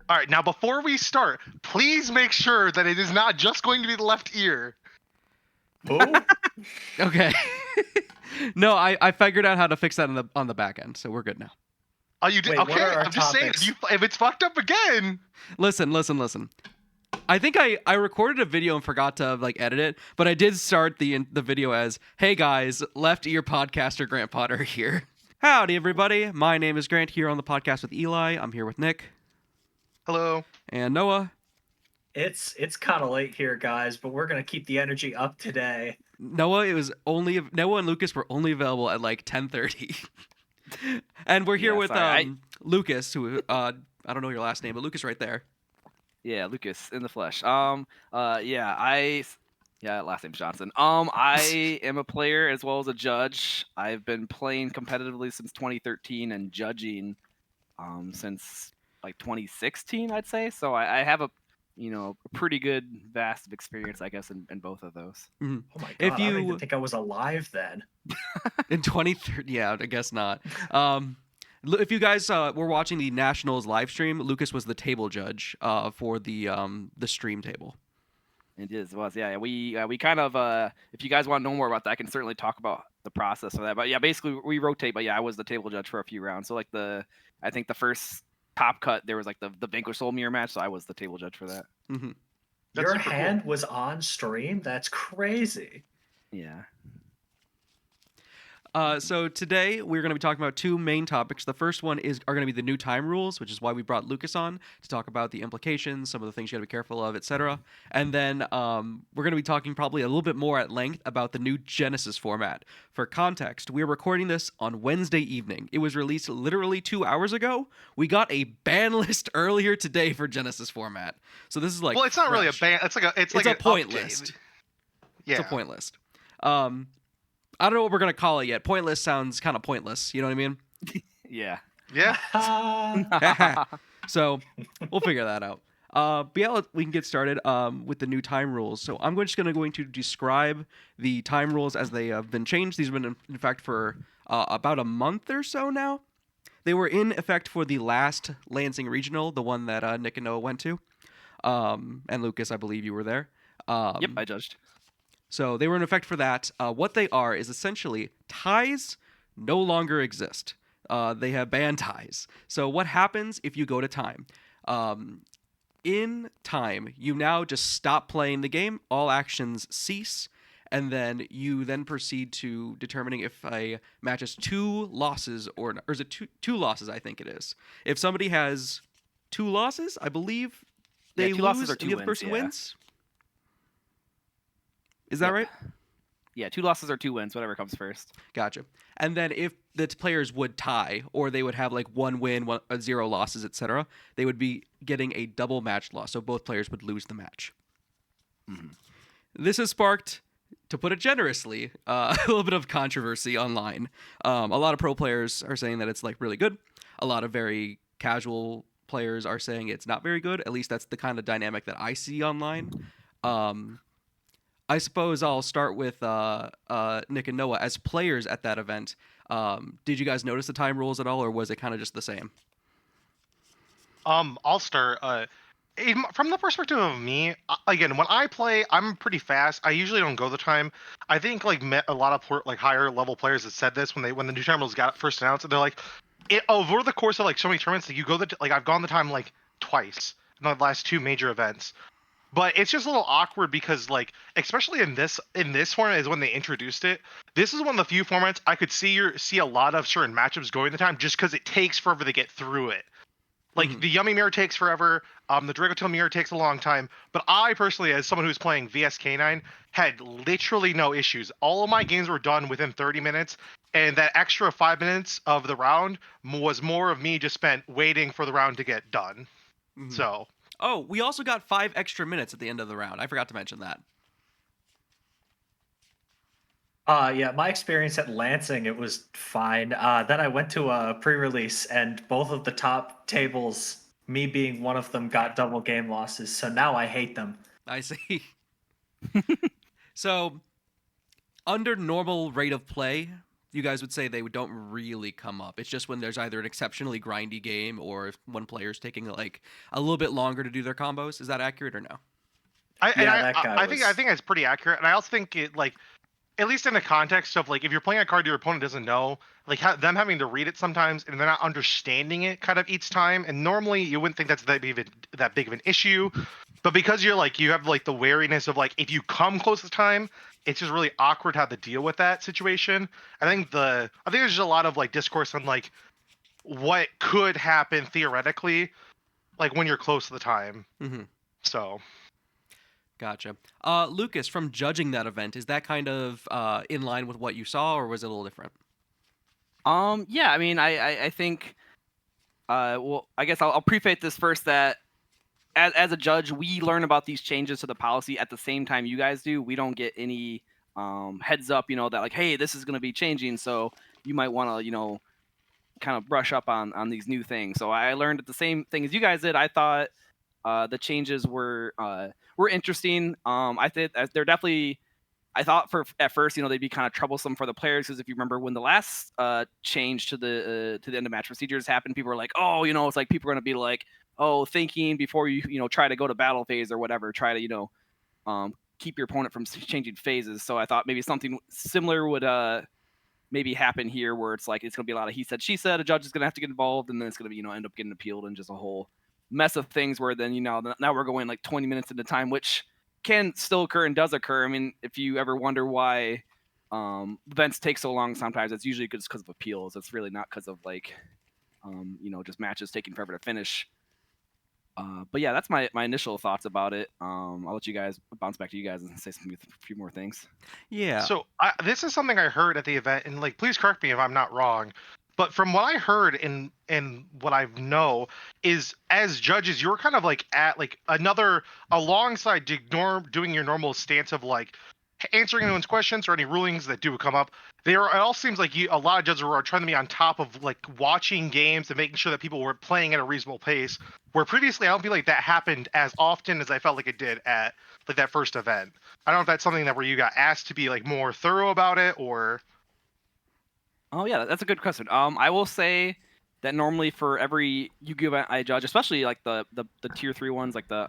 All right, now before we start, please make sure that it is not just going to be the left ear. Who? Okay. No, I figured out how to fix that on the back end, so we're good now. Oh, you did? Wait, what Okay, are our I'm just saying, topics? if it's fucked up again. Listen. I think I recorded a video and forgot to like edit it, but I did start the video as, "Hey guys, left ear podcaster Grant Potter here." Howdy everybody. My name is Grant here on the podcast with Eli. I'm here with Nick Hello. and Noah. It's kind of late here, guys, but we're gonna keep the energy up today. Noah and Lucas were only available at like 10:30. And we're here Yeah, with sorry, Lucas, who I don't know your last name, but Lucas right there. Yeah, Lucas in the flesh. Last name's Johnson. I am a player as well as a judge. I've been playing competitively since 2013 and judging since like 2016, I'd say. So I have a pretty good vast experience, I guess, in both of those. Mm-hmm. Oh my god, If I don't you even think I was alive then. in 2030, yeah, I guess not. If you guys were watching the Nationals live stream, Lucas was the table judge for the stream table. It was, yeah. We kind of, if you guys want to know more about that, I can certainly talk about the process of that. But yeah, basically we rotate. But yeah, I was the table judge for a few rounds. So like I think the first top cut, there was like the Vanquish Soul mirror match. So I was the table judge for that. Mm-hmm. Your hand was on stream? That's crazy. Yeah. So today we're going to be talking about two main topics. The first one are going to be the new time rules, which is why we brought Lucas on to talk about the implications, some of the things you got to be careful of, etc. And then we're going to be talking probably a little bit more at length about the new Genesys format. For context, we are recording this on Wednesday evening. It was released literally 2 hours ago. We got a ban list earlier today for Genesys format. So this is like, well, it's not really a ban. It's like a point update. list. Yeah. It's a point list. I don't know what we're going to call it yet. Pointless sounds kind of pointless. You know what I mean? Yeah. Yeah. So we'll figure that out. But yeah, we can get started with the new time rules. So I'm just going to describe the time rules as they have been changed. These have been in effect for about a month or so now. They were in effect for the last Lansing Regional, the one that Nick and Noah went to. And Lucas, I believe you were there. Yep, I judged. So they were in effect for that. What they are is essentially ties no longer exist. They have banned ties. So what happens if you go to time? In time, you now just stop playing the game. All actions cease. And then you proceed to determining if a match has 2 losses or is it two losses, I think it is. If somebody has 2 losses, I believe they 2 lose losses or and 2 the other wins, person yeah. wins. Is that right? Yeah, 2 losses or 2 wins, whatever comes first. Gotcha. And then if the players would tie, or they would have like 1 win, 0 losses, etc., they would be getting a double match loss. So both players would lose the match. Mm-hmm. This has sparked, to put it generously, a little bit of controversy online. A lot of pro players are saying that it's like really good. A lot of very casual players are saying it's not very good. At least that's the kind of dynamic that I see online. I suppose I'll start with Nick and Noah. As players at that event, did you guys notice the time rules at all, or was it kind of just the same? I'll start. From the perspective of me, again, when I play, I'm pretty fast. I usually don't go the time. I think like a lot of like higher level players that said this when the new time rules got first announced. They're like, over the course of like so many tournaments, like you go like I've gone the time like twice in the last 2 major events. But it's just a little awkward because, like, especially in this format is when they introduced it. This is one of the few formats I could see a lot of certain matchups going the time just because it takes forever to get through it. Like the Yummy Mirror takes forever, the Dragotail Mirror takes a long time. But I personally, as someone who's playing VSK9, had literally no issues. All of my games were done within 30 minutes, and that extra 5 minutes of the round was more of me just spent waiting for the round to get done. Mm-hmm. So. Oh, we also got 5 extra minutes at the end of the round. I forgot to mention that. Yeah, my experience at Lansing, it was fine. Then I went to a pre-release, and both of the top tables, me being one of them, got double game losses. So now I hate them. I see. So, under normal rate of play, you guys would say they don't really come up. It's just when there's either an exceptionally grindy game or if one player's taking like a little bit longer to do their combos. Is that accurate or no? That guy I was. think it's pretty accurate, and I also think it like at least in the context of like if you're playing a card your opponent doesn't know, like them having to read it sometimes and they're not understanding it kind of each time. And normally you wouldn't think that's that big of an issue, but because you're like you have like the wariness of like if you come close to time, it's just really awkward how to deal with that situation. I think there's just a lot of like discourse on like what could happen theoretically, like when you're close to the time. Mm-hmm. So. Gotcha. Lucas, from judging that event, is that kind of in line with what you saw, or was it a little different? Yeah, I mean, I think, well, I guess I'll preface this first that as a judge, we learn about these changes to the policy at the same time you guys do. We don't get any heads up, that like, hey, this is going to be changing, so you might want to, kind of brush up on these new things. So I learned the same thing as you guys did. I thought the changes were interesting. I think they're definitely. I thought at first, they'd be kind of troublesome for the players because if you remember when the last change to the end of match procedures happened, people were like, oh, it's like people are going to be like, oh, thinking before you try to go to battle phase or whatever, try to keep your opponent from changing phases. So I thought maybe something similar would maybe happen here where it's like it's going to be a lot of he said, she said, a judge is going to have to get involved, and then it's going to be end up getting appealed and just a whole mess of things where then now we're going like 20 minutes into time, which can still occur and does occur. I mean, if you ever wonder why events take so long, sometimes it's usually just because of appeals. It's really not because of like just matches taking forever to finish. But yeah, that's my initial thoughts about it. I'll let you guys bounce back to you guys and say a few more things. Yeah. So this is something I heard at the event, and like, please correct me if I'm not wrong. But from what I heard and what I know is, as judges, you're kind of like at like alongside doing your normal stance of like answering anyone's questions or any rulings that do come up. It all seems like a lot of judges are trying to be on top of like watching games and making sure that people were playing at a reasonable pace. Where previously I don't feel like that happened as often as I felt like it did at like that first event. I don't know if that's something that where you got asked to be like more thorough about it or. Oh yeah, that's a good question. I will say that normally for every YGO event I judge, especially like the tier 3 ones, like the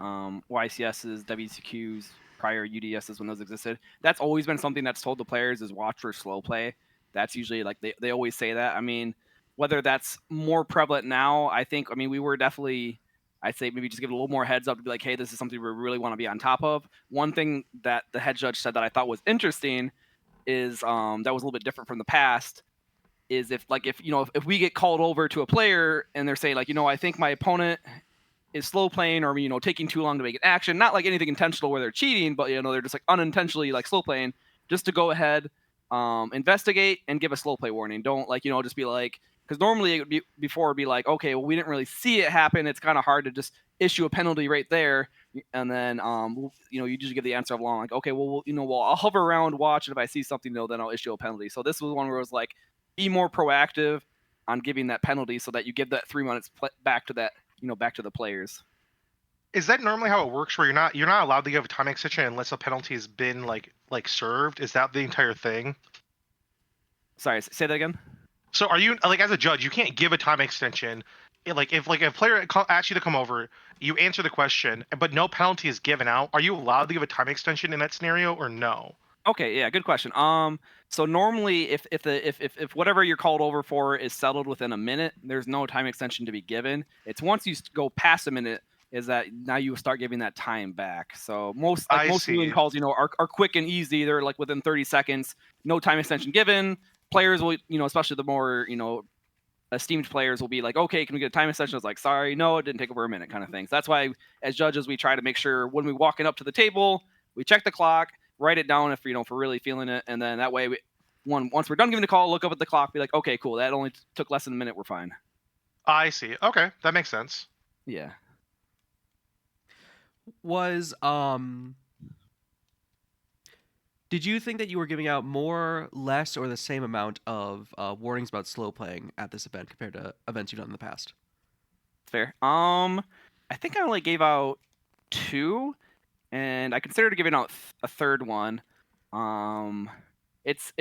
YCSs, WCQs, prior UDSs when those existed, that's always been something that's told the players is watch for slow play. That's usually like they always say that. I mean, whether that's more prevalent now, I think. I mean, we were definitely. I'd say maybe just give it a little more heads up to be like, hey, this is something we really want to be on top of. One thing that the head judge said that I thought was interesting is that was a little bit different from the past. Is if we get called over to a player and they're saying like, I think my opponent is slow playing or taking too long to make an action, not like anything intentional where they're cheating, but they're just like unintentionally like slow playing, just to go ahead, investigate and give a slow play warning. Don't like just be like, because normally it would be before it'd be like, okay, well we didn't really see it happen, it's kind of hard to just issue a penalty right there, and then you usually give the answer of long like, okay, well I'll hover around, watch, and if I see something then I'll issue a penalty. So this was one where it was like, be more proactive on giving that penalty so that you give that 3 minutes back to that back to the players. Is that normally how it works? Where you're not allowed to give a time extension unless a penalty has been like served? Is that the entire thing? Sorry, say that again. So are you like, as a judge, you can't give a time extension? Like if a player asks you to come over, you answer the question, but no penalty is given out. Are you allowed to give a time extension in that scenario or no? Okay, yeah, good question. So normally, if whatever you're called over for is settled within a minute, there's no time extension to be given. It's once you go past a minute, is that now you start giving that time back. So most ruling calls, are quick and easy. They're like within 30 seconds, no time extension given. Players will, especially the more esteemed players will be like, okay, can we get a time extension? It's like, sorry, no, it didn't take over a minute, kind of thing. So that's why, as judges, we try to make sure when we walking up to the table, we check the clock, write it down if if we're really feeling it, and then that way, once we're done giving the call, look up at the clock, be like, okay, cool, that only took less than a minute, we're fine. I see. Okay, that makes sense. Yeah. Did you think that you were giving out more, less, or the same amount of warnings about slow playing at this event compared to events you've done in the past? Fair. I think I only gave out 2, and I considered giving out a third one. It's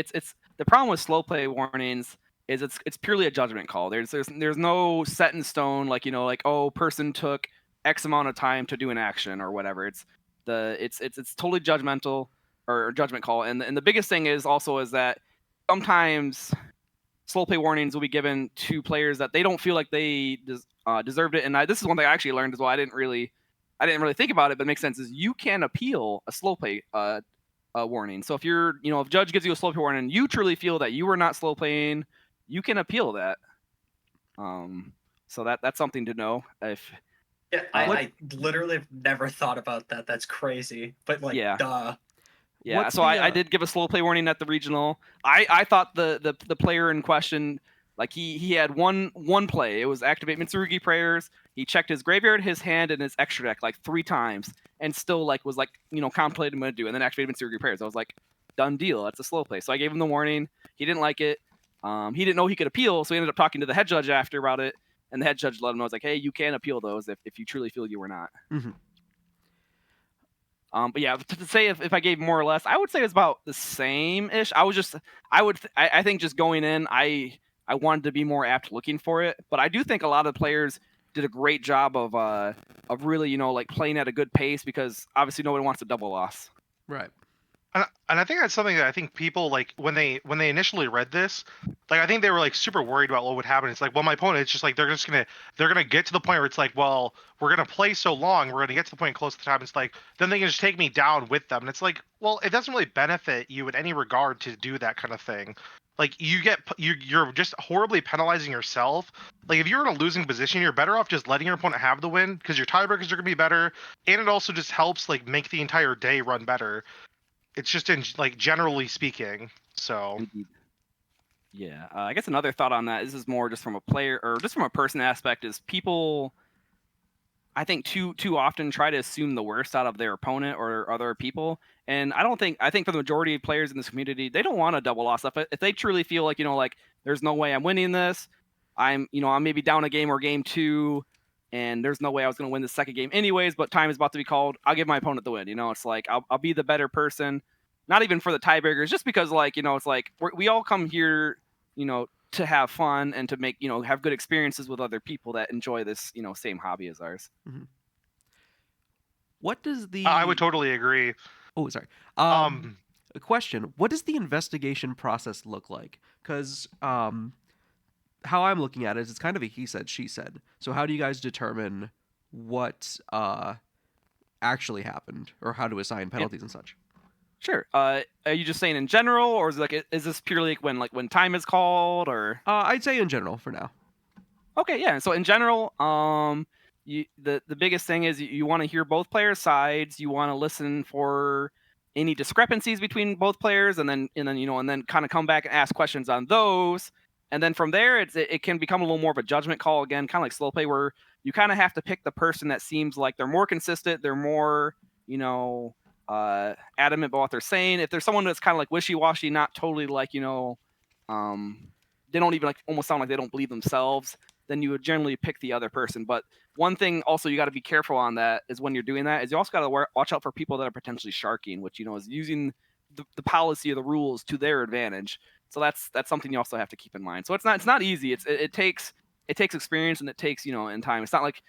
the problem with slow play warnings is it's purely a judgment call. There's no set in stone, like, like, oh, person took X amount of time to do an action or whatever. It's totally judgmental or judgment call. And the biggest thing is that sometimes slow play warnings will be given to players that they don't feel like they deserved it. And this is one thing I actually learned as well. I didn't really think about it, but it makes sense. Is you can appeal a slow play warning. So if if judge gives you a slow play warning, and you truly feel that you were not slow playing, you can appeal that. So that's something to know. Yeah, I literally have never thought about that. That's crazy. But duh. Yeah, What's so I did give a slow play warning at the regional. I thought the player in question, like he had one play. It was activate Mitsurugi prayers. He checked his graveyard, his hand, and his extra deck like 3 times, and still was contemplating what to do, and then activated Mitsurugi prayers. I was like, done deal. That's a slow play. So I gave him the warning. He didn't like it. He didn't know he could appeal, so he ended up talking to the head judge after about it, and the head judge let him know. I was like, hey, you can appeal those if you truly feel you were not. Mm-hmm. But yeah, to say if I gave more or less, I would say it's about the same-ish. I think just going in, I wanted to be more apt looking for it, but I do think a lot of players did a great job of really, playing at a good pace, because obviously nobody wants a double loss. Right. And I think that's something that I think people, like, when they initially read this, like, I think they were like super worried about what would happen. It's like, well, my opponent, it's just like they're gonna get to the point where it's like, well, we're gonna play so long, we're gonna get to the point close to the time. It's like then they can just take me down with them, and it's like, well, it doesn't really benefit you in any regard to do that kind of thing. Like, you're just horribly penalizing yourself. Like, if you're in a losing position, you're better off just letting your opponent have the win, because your tiebreakers are gonna be better, and it also just helps like make the entire day run better. It's just in like generally speaking. So Indeed. Yeah, I guess another thought on that, this is more just from a player or just from a person aspect, is people, I think, too often try to assume the worst out of their opponent or other people. And I think for the majority of players in this community, they don't want a double loss. If they truly feel like, there's no way I'm winning this, I'm maybe down a game or game 2, and there's no way I was going to win the second game anyways, but time is about to be called, I'll give my opponent the win. It's like I'll be the better person, not even for the tiebreakers, just because it's like we all come here, to have fun and to make, have good experiences with other people that enjoy this, same hobby as ours. Mm-hmm. What does the... I would totally agree. Oh, sorry. A question. What does the investigation process look like? Because how I'm looking at it is it's kind of a he said, she said. So how do you guys determine what actually happened, or how to assign penalties and such? Sure. Are you just saying in general, or is this purely when time is called, or? I'd say in general for now. Okay, yeah. So in general, the biggest thing is you want to hear both players' sides. You want to listen for any discrepancies between both players, and then kind of come back and ask questions on those. And then from there, it can become a little more of a judgment call again, kind of like slow play, where you kind of have to pick the person that seems like they're more consistent, they're more, adamant about what they're saying. If there's someone that's kind of like wishy-washy, not totally like, they don't even almost sound like they don't believe themselves, then you would generally pick the other person. But one thing also you got to be careful on that is when you're doing that is you also got to watch out for people that are potentially sharking, which, is using the policy or the rules to their advantage. So that's something you also have to keep in mind. So it's not easy. It takes experience, and it takes, in time. It's not like,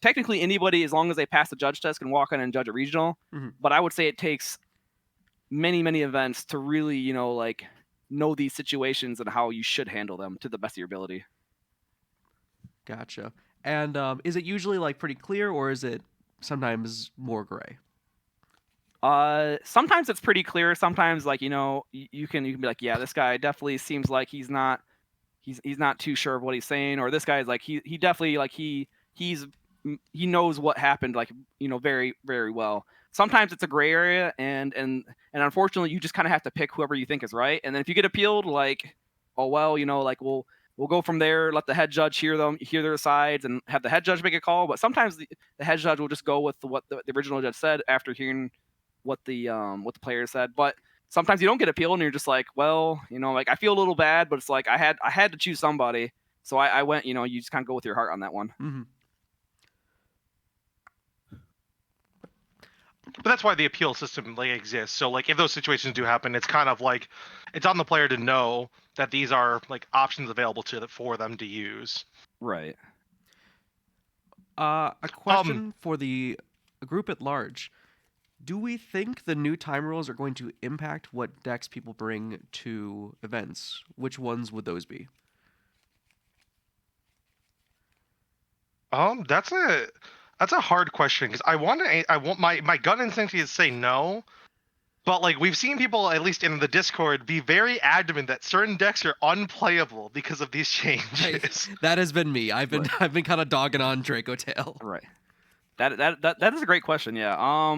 technically anybody, as long as they pass the judge test, can walk in and judge a regional. Mm-hmm. But I would say it takes many, many events to really, know these situations and how you should handle them to the best of your ability. Gotcha. And is it usually pretty clear, or is it sometimes more gray? Sometimes it's pretty clear. Sometimes you can be like, yeah, this guy definitely seems like he's not too sure of what he's saying, or this guy's like he definitely he knows what happened very, very well. Sometimes it's a gray area, and unfortunately you just kind of have to pick whoever you think is right. And then if you get appealed, oh well, we'll go from there, let the head judge hear their sides, and have the head judge make a call. But sometimes the head judge will just go with what the original judge said after hearing what the player said. But sometimes you don't get appealed, and you're just like, well, I feel a little bad, but it's like I had to choose somebody, so I went. You just kind of go with your heart on that one. Mm-hmm. But that's why the appeal system like exists. So like if those situations do happen, it's kind of like it's on the player to know that these are like options available for them to use. Right. A question for the group at large. Do we think the new time rules are going to impact what decks people bring to events? Which ones would those be? That's a hard question because I want my gut instinct is to say no, but like we've seen people at least in the Discord be very adamant that certain decks are unplayable because of these changes. That has been me. I've been Right. I've been kind of dogging on Draco Tail. Right. That is a great question. Yeah.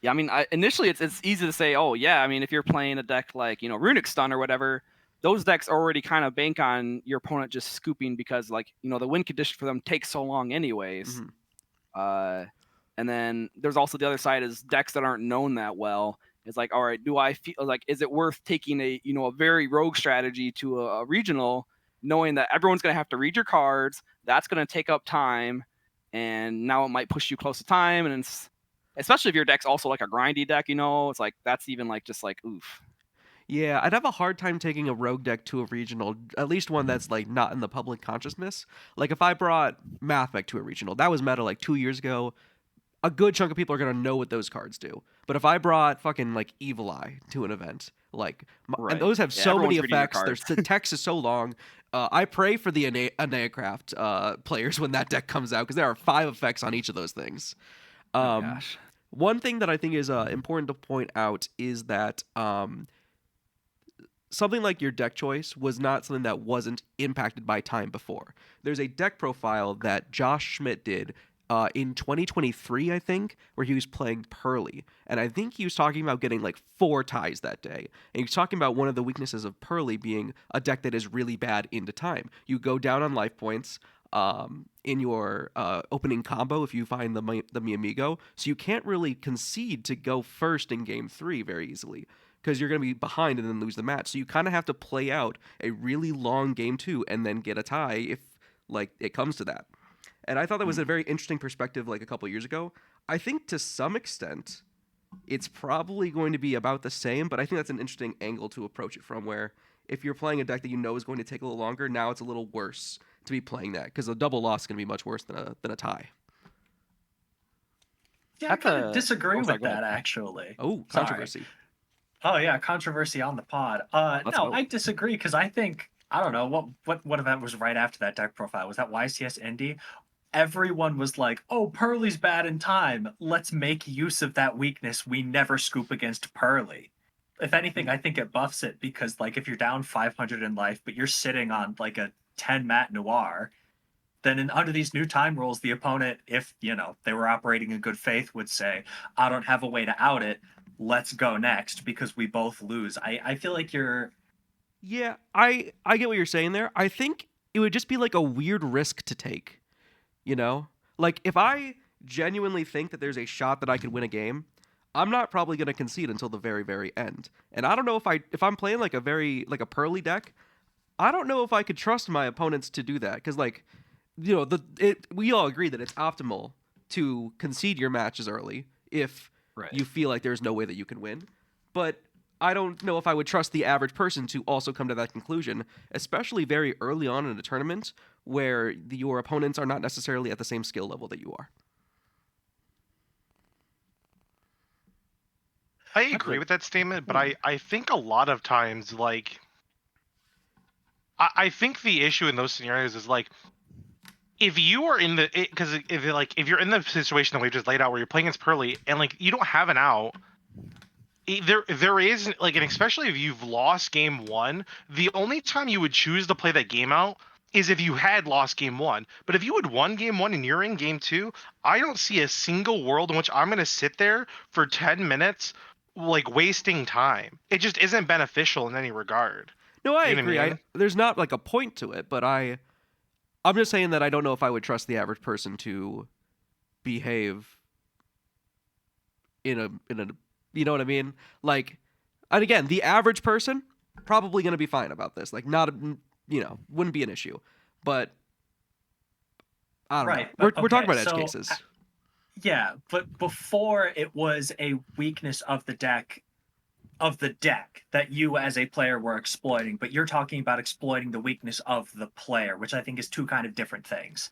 Yeah. I mean, initially it's easy to say, oh yeah. I mean, if you're playing a deck like Runic Stun or whatever, those decks already kind of bank on your opponent just scooping because like the win condition for them takes so long anyways. And then there's also the other side is decks that aren't known that well. It's like, all right, do I feel like is it worth taking a very rogue strategy to a regional, knowing that everyone's gonna have to read your cards, that's gonna take up time, and now it might push you close to time, and especially if your deck's also like a grindy deck, it's like that's even like just like oof. Yeah, I'd have a hard time taking a rogue deck to a regional, at least one that's like not in the public consciousness. Like if I brought Mathmech to a regional, that was meta like 2 years ago. A good chunk of people are gonna know what those cards do. But if I brought fucking like Evil Eye to an event, like and those have Yeah, so many everyone's reading your effects. There's cards. the text is so long. I pray for the Aneacraft players when that deck comes out because there are 5 effects on each of those things. Oh gosh. One thing that I think is important to point out is that something like your deck choice was not something that wasn't impacted by time before. There's a deck profile that Josh Schmidt did in 2023, I think, where he was playing Pearly. And I think he was talking about getting like 4 ties that day. And he was talking about one of the weaknesses of Pearly being a deck that is really bad into time. You go down on life points in your opening combo if you find the Miamigo. So you can't really concede to go first in game 3 very easily, because you're going to be behind and then lose the match. So you kind of have to play out a really long game 2 and then get a tie if like it comes to that. And I thought that was a very interesting perspective like a couple years ago. I think to some extent it's probably going to be about the same, but I think that's an interesting angle to approach it from, where if you're playing a deck that you know is going to take a little longer, now it's a little worse to be playing that because a double loss is going to be much worse than a tie. Yeah, That's I kind of a- disagree oh, sorry, with go ahead. that, actually. Oh, Sorry. controversy. Oh yeah, controversy on the pod. Let's No, go. I disagree because I think I don't know what event was right after that deck profile. Was that YCS Indy? Everyone was like, "Oh, Pearly's bad in time. Let's make use of that weakness. We never scoop against Pearly." If anything, I think it buffs it because like if you're down 500 in life, but you're sitting on like a 10 mat noir, then under these new time rules, the opponent, if they were operating in good faith, would say, "I don't have a way to out it. Let's go next because we both lose." I feel like you're Yeah, I get what you're saying there. I think it would just be like a weird risk to take, Like if I genuinely think that there's a shot that I could win a game, I'm not probably going to concede until the very very end. And I don't know if I'm playing like a Pearly deck, I don't know if I could trust my opponents to do that, cuz like we all agree that it's optimal to concede your matches early if Right. you feel like there's no way that you can win. But I don't know if I would trust the average person to also come to that conclusion, especially very early on in a tournament where your opponents are not necessarily at the same skill level that you are. I agree with that statement, but I think a lot of times like I think the issue in those scenarios is like if you are in the because if you're in the situation that we just laid out where you're playing against Pearly and like you don't have an out, there is like, and especially if you've lost game 1, the only time you would choose to play that game out is if you had lost game 1. But if you had won game 1 and you're in game 2, I don't see a single world in which I'm going to sit there for 10 minutes like wasting time. It just isn't beneficial in any regard. No, I You know what agree. I mean? There's not like a point to it, but I'm just saying that I don't know if I would trust the average person to behave in a you know what I mean? Like, and again, the average person probably going to be fine about this. Like, not wouldn't be an issue. But I don't know. right. But, We're talking okay, about edge so, cases. Yeah, but before it was a weakness of the deck that you as a player were exploiting, but you're talking about exploiting the weakness of the player, which I think is two kind of different things.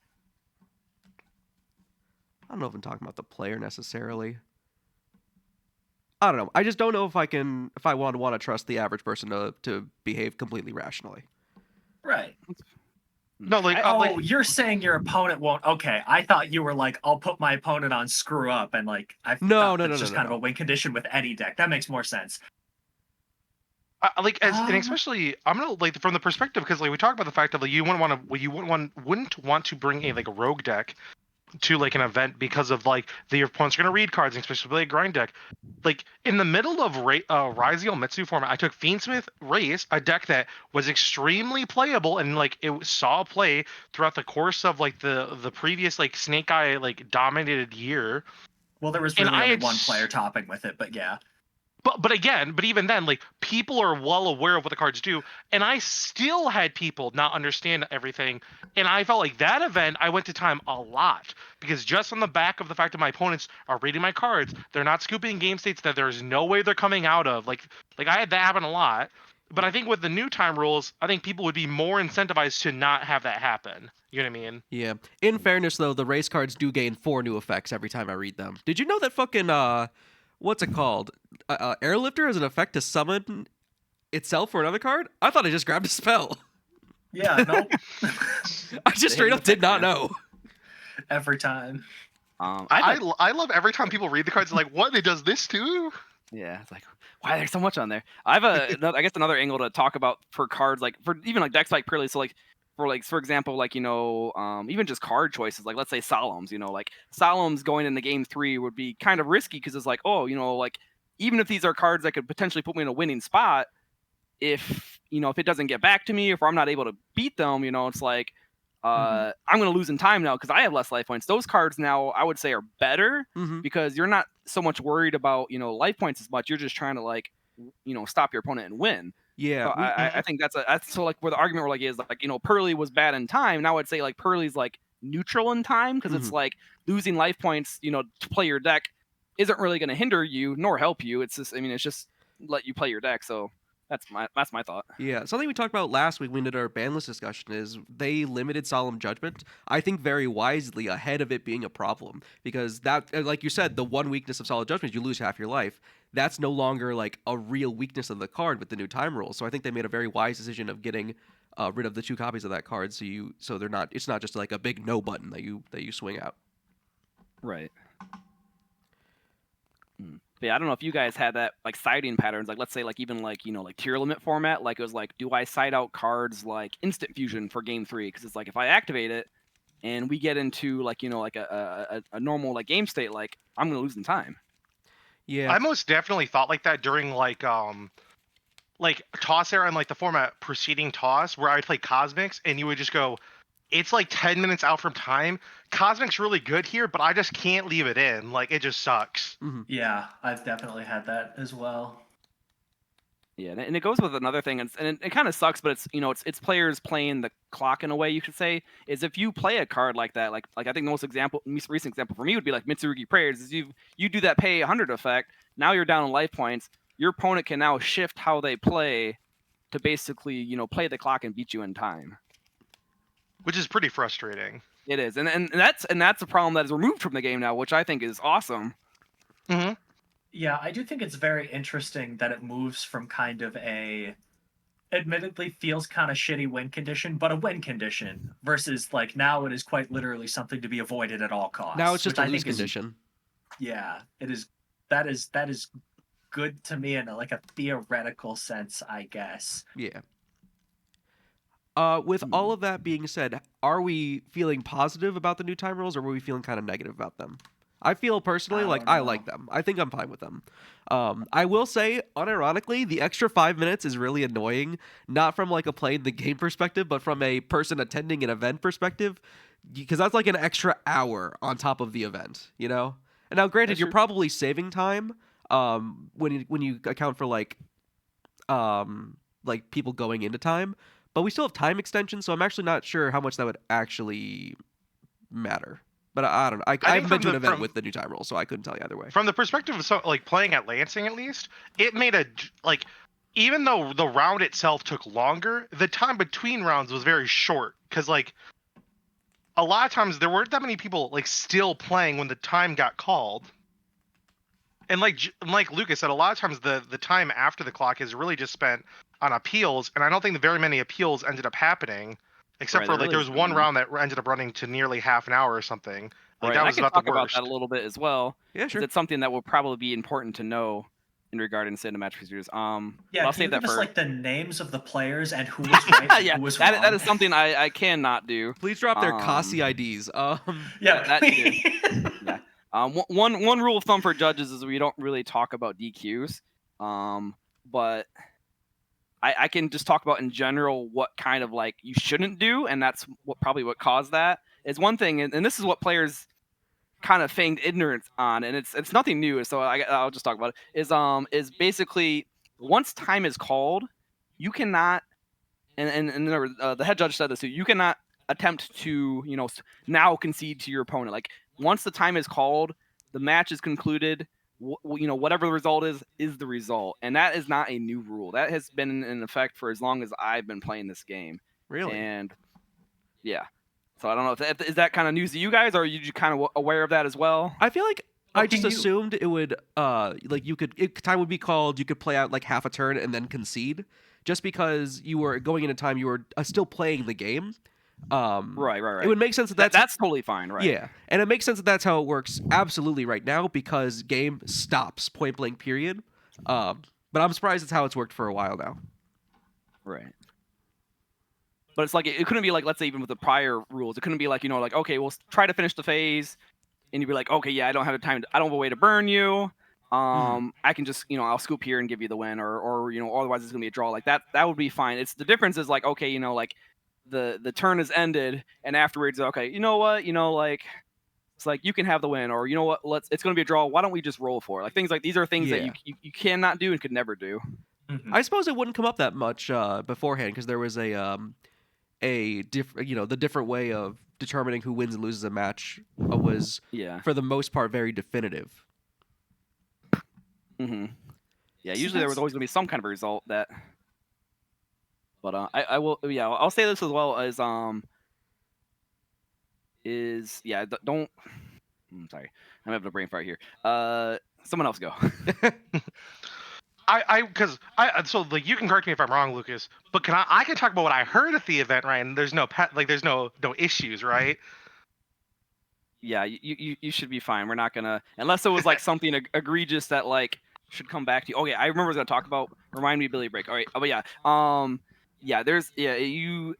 I don't know if I'm talking about the player necessarily. I don't know. I just don't know if I want to trust the average person to behave completely rationally. Right. No, like, Oh, like you're saying your opponent won't. Okay, I thought you were like, I'll put my opponent on screw up, and like I No, thought no, that's no, just no, kind of no. a win condition with any deck. That makes more sense. like as and Um, especially I'm gonna like from the perspective because like we talk about the fact that like you wouldn't want to bring a like a rogue deck to like an event because of like the your opponent's gonna read cards, especially a grind deck. Like in the middle of Raziel Mitsu format, I took Fiendsmith Race, a deck that was extremely playable and like it saw play throughout the course of like the previous like Snake Eye like dominated year, well, there was and really I only had one player topping with it, but yeah. but even then, like people are well aware of what the cards do, and I still had people not understand everything, and I felt like that event I went to time a lot because just on the back of the fact that my opponents are reading my cards, they're not scooping game states that there's no way they're coming out of. Like I had that happen a lot, but I think with the new time rules, I think people would be more incentivized to not have that happen. You know what I mean? Yeah. In fairness, though, the race cards do gain 4 new effects every time I read them. Did you know that fucking what's it called? Airlifter has an effect to summon itself for another card? I thought I just grabbed a spell. Yeah, nope. I just straight up did not know. Every time. I love every time people read the cards like what it does this too. Yeah, it's like why there's so much on there. I have I guess another angle to talk about for cards, like for even like decks like Purely. So like for example, like even just card choices. Like let's say Solemns. Like Solemns going into game 3 would be kind of risky because it's like like even if these are cards that could potentially put me in a winning spot, if it doesn't get back to me, if I'm not able to beat them, it's like I'm going to lose in time now because I have less life points. Those cards now I would say are better because you're not so much worried about life points as much. You're just trying to like stop your opponent and win. Yeah. So I think that's so like where the argument like is like Pearly was bad in time. Now I'd say like Pearly's like neutral in time because it's like losing life points to play your deck isn't really going to hinder you nor help you. It's just it's just let you play your deck. So that's my thought. Yeah, something we talked about last week when we did our ban list discussion is they limited Solemn Judgment, I think very wisely, ahead of it being a problem. Because that, like you said, the one weakness of Solemn Judgment is you lose half your life. That's no longer like a real weakness of the card with the new time rules. So I think they made a very wise decision of getting rid of the 2 copies of that card so they're not, it's not just like a big no button that you swing out. Right. But yeah, I don't know if you guys had that like siding patterns. Like let's say like even like like tier limit format. Like it was like, do I side out cards like instant fusion for game 3? Because it's like if I activate it and we get into like like a normal like game state, like I'm gonna lose in time. Yeah. I most definitely thought like that during like toss era and like the format preceding toss where I'd play Cosmics and you would just go, it's like 10 minutes out from time. Cosmic's really good here, but I just can't leave it in. Like it just sucks. Yeah, I've definitely had that as well. Yeah, and it goes with another thing, and it kind of sucks, but it's it's players playing the clock in a way you could say. Is if you play a card like that, like I think the most recent example for me would be like Mitsurugi Prayers. Is you do that pay 100 effect. Now you're down in life points. Your opponent can now shift how they play to basically play the clock and beat you in time. Which is pretty frustrating. It is, and that's a problem that is removed from the game now, which I think is awesome. Mm-hmm. Yeah, I do think it's very interesting that it moves from kind of admittedly feels kind of shitty win condition, but a win condition versus like now it is quite literally something to be avoided at all costs. Now it's just which a I lose think condition. Yeah, it is. That is good to me in like a theoretical sense, I guess. Yeah. With all of that being said, are we feeling positive about the new time rules, or were we feeling kind of negative about them? I feel personally I like don't I know. like them. I think I'm fine with them. I will say, unironically, the extra 5 minutes is really annoying, not from like a playing the game perspective, but from a person attending an event perspective, because that's like an extra hour on top of the event, you know? And now, granted, That's you're true. probably saving time when you account for like people going into time, but we still have time extension, so I'm actually not sure how much that would actually matter. But I don't know. I think haven't been from to an the- event from- with the new time rules, so I couldn't tell you either way. From the perspective of like playing at Lansing, at least, it made like, even though the round itself took longer, the time between rounds was very short because like a lot of times there weren't that many people like still playing when the time got called. And like Lucas said, a lot of times the time after the clock is really just spent on appeals, and I don't think very many appeals ended up happening, except Right, for there like really there was isn't one many. round that ended up running to nearly half an hour or something. Like Right, that and I was can about talk the about worst. that a little bit as well. Yeah, 'Cause sure. it's something that will probably be important to know in regard to match procedures. Yeah, I'll can save you that give us for. like the names of the players and who was right and Yeah, who was wrong? that is something I cannot do. Please drop their Um, Kasi IDs. Yeah, that too. please. Yeah. One rule of thumb for judges is we don't really talk about DQs. But I can just talk about in general what kind of like you shouldn't do, and that's what caused that. Is one thing, and this is what players kind of feigned ignorance on, and it's nothing new. So I'll just talk about it. Is basically once time is called, you cannot, and remember, the head judge said this too. You cannot attempt to now concede to your opponent. Like once the time is called, the match is concluded. Whatever the result is the result, and that is not a new rule. That has been in effect for as long as I've been playing this game. Really? And yeah, so I don't know if is that kind of news to you guys, or are you kind of aware of that as well? I feel like Well, I just can you- assumed it would like time would be called, you could play out like half a turn and then concede, just because you were going into time, you were still playing the game. Right. It would make sense that That's totally fine, right? Yeah, and it makes sense that that's how it works absolutely right now, because game stops, point blank period. But I'm surprised it's how it's worked for a while now. Right. But it's like it couldn't be like, let's say even with the prior rules, it couldn't be like like, okay, we'll try to finish the phase, and you'd be like, okay, yeah, I don't have the time, I don't have a way to burn you. I can just I'll scoop here and give you the win, or otherwise it's gonna be a draw. Like that would be fine. It's the difference is like, okay, like the turn is ended, and afterwards, okay, you know what, like it's like you can have the win, or you know what, it's gonna be a draw. Why don't we just roll for it? Like things like these are things that you cannot do and could never do. Mhm. I suppose it wouldn't come up that much beforehand, because there was a different the different way of determining who wins and loses a match was Yeah. for the most part very definitive. Mm-hmm. Yeah. See, Usually there was that's- always gonna be some kind of result that. But I will, yeah, I'll say this as well as don't. I'm sorry, I'm having a brain fart here. Someone else go. Because so like you can correct me if I'm wrong, Lucas, but I can talk about what I heard at the event, right? And there's no there's no issues, right? Yeah, you should be fine. We're not gonna, unless it was like something egregious that like should come back to you. Okay, I remember I was gonna talk about. Remind me, Billy Break. All right, but yeah, I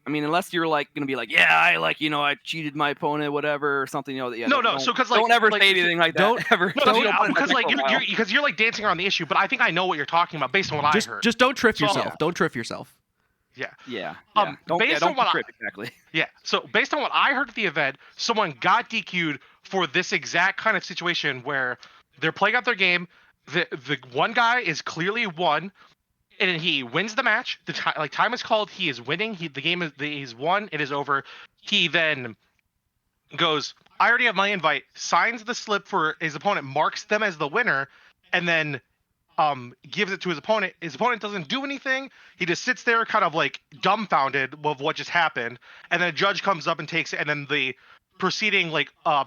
mean, unless you're like gonna be like, yeah, I cheated my opponent, whatever, or something, No, don't, so 'cause, like- don't ever like, say anything like that. don't- Ever. No, Unless you don't put it because in like your profile. you're like dancing around the issue, but I think I know what you're talking about based on what I heard. Just don't trip So- yourself. Don't trip yourself. Yeah. Yeah. Based on what trip exactly. Yeah. So based on what I heard at the event, someone got DQ'd for this exact kind of situation where they're playing out their game. The one guy is clearly won, and he wins the match. The time is called. He is winning. The game is he's won. It is over. He then goes, I already have my invite. Signs the slip for his opponent, marks them as the winner, and then gives it to his opponent. His opponent doesn't do anything. He just sits there kind of like dumbfounded of what just happened. And then a judge comes up and takes it, and then the proceeding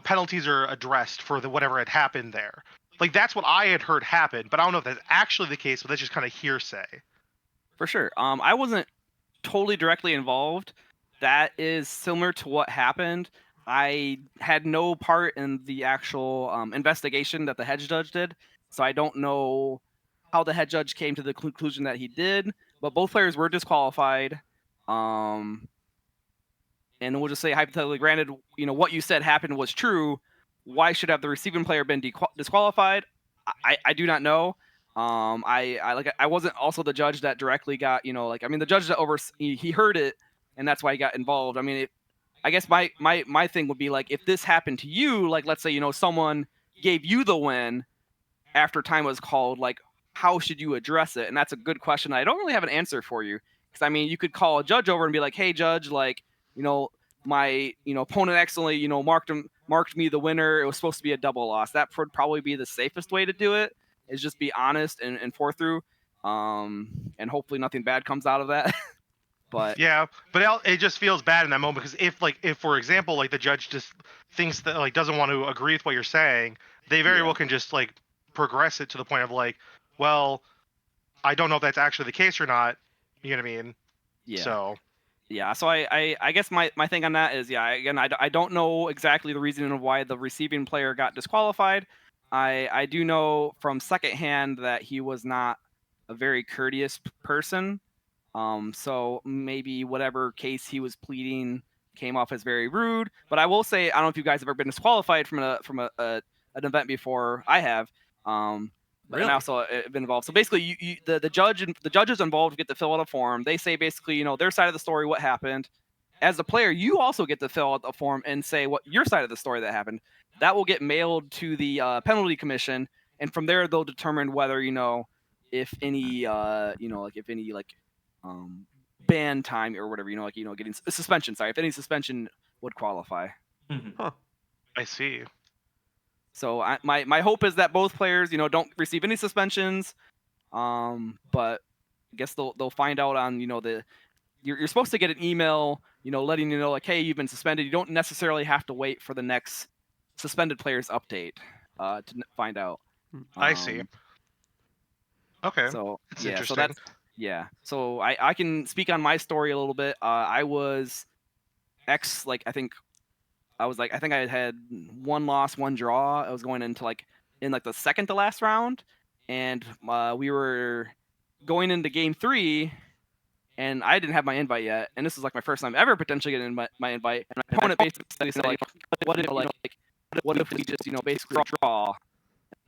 penalties are addressed for whatever had happened there. Like that's what I had heard happen, but I don't know if that's actually the case, but that's just kind of hearsay. For sure. I wasn't totally directly involved. That is similar to what happened. I had no part in the actual investigation that the head judge did, so I don't know how the head judge came to the conclusion that he did. But both players were disqualified. And we'll just say, hypothetically, granted, what you said happened was true. Why should have the receiving player been disqualified? I do not know. I wasn't also the judge that directly got, the judge that he heard it, and that's why he got involved. I mean, I guess my thing would be like, if this happened to you, like let's say someone gave you the win after time was called, like how should you address it? And that's a good question. I don't really have an answer for you, because I mean, you could call a judge over and be like, hey judge, like my opponent accidentally marked me the winner. It was supposed to be a double loss. That would probably be the safest way to do it. Is just be honest and forth through, and hopefully nothing bad comes out of that. But Yeah, but it just feels bad in that moment because if for example like the judge just thinks that like doesn't want to agree with what you're saying, they very Yeah. well can just like progress it to the point of like, well, I don't know if that's actually the case or not. You know what I mean? yeah. So Yeah, so I guess my thing on that is, yeah, again, I don't know exactly the reason of why the receiving player got disqualified. I do know from secondhand that he was not a very courteous person. So maybe whatever case he was pleading came off as very rude. But I will say, I don't know if you guys have ever been disqualified from an event before. I have. And Really? I also been involved. So basically, the judges involved get to fill out a form. They say basically, their side of the story, what happened. As a player, you also get to fill out a form and say what your side of the story that happened. That will get mailed to the penalty commission, and from there they'll determine whether if any if any ban time or whatever getting suspension. Sorry, if any suspension would qualify. Mhm. I see. So my hope is that both players, don't receive any suspensions. But I guess they'll find out on you're supposed to get an email, letting you know like, hey, you've been suspended. You don't necessarily have to wait for the next suspended players update to find out. I see. Okay, So it's yeah, so interesting. that's yeah. So I can speak on my story a little bit. I was I think I had one loss, one draw. I was going into in the second to last round, and we were going into game 3, and I didn't have my invite yet. And this is my first time ever potentially getting my invite. And my opponent basically said what if we just basically draw?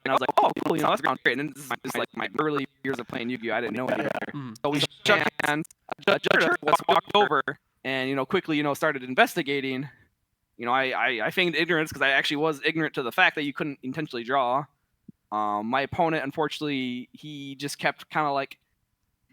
And I was like, oh, cool, that's great. And this is my early years of playing Yu-Gi-Oh! I didn't know any better. Mhm. So we shook hands. A judge walked over and quickly started investigating. I feigned ignorance because I actually was ignorant to the fact that you couldn't intentionally draw. My opponent, unfortunately, he just kept kind of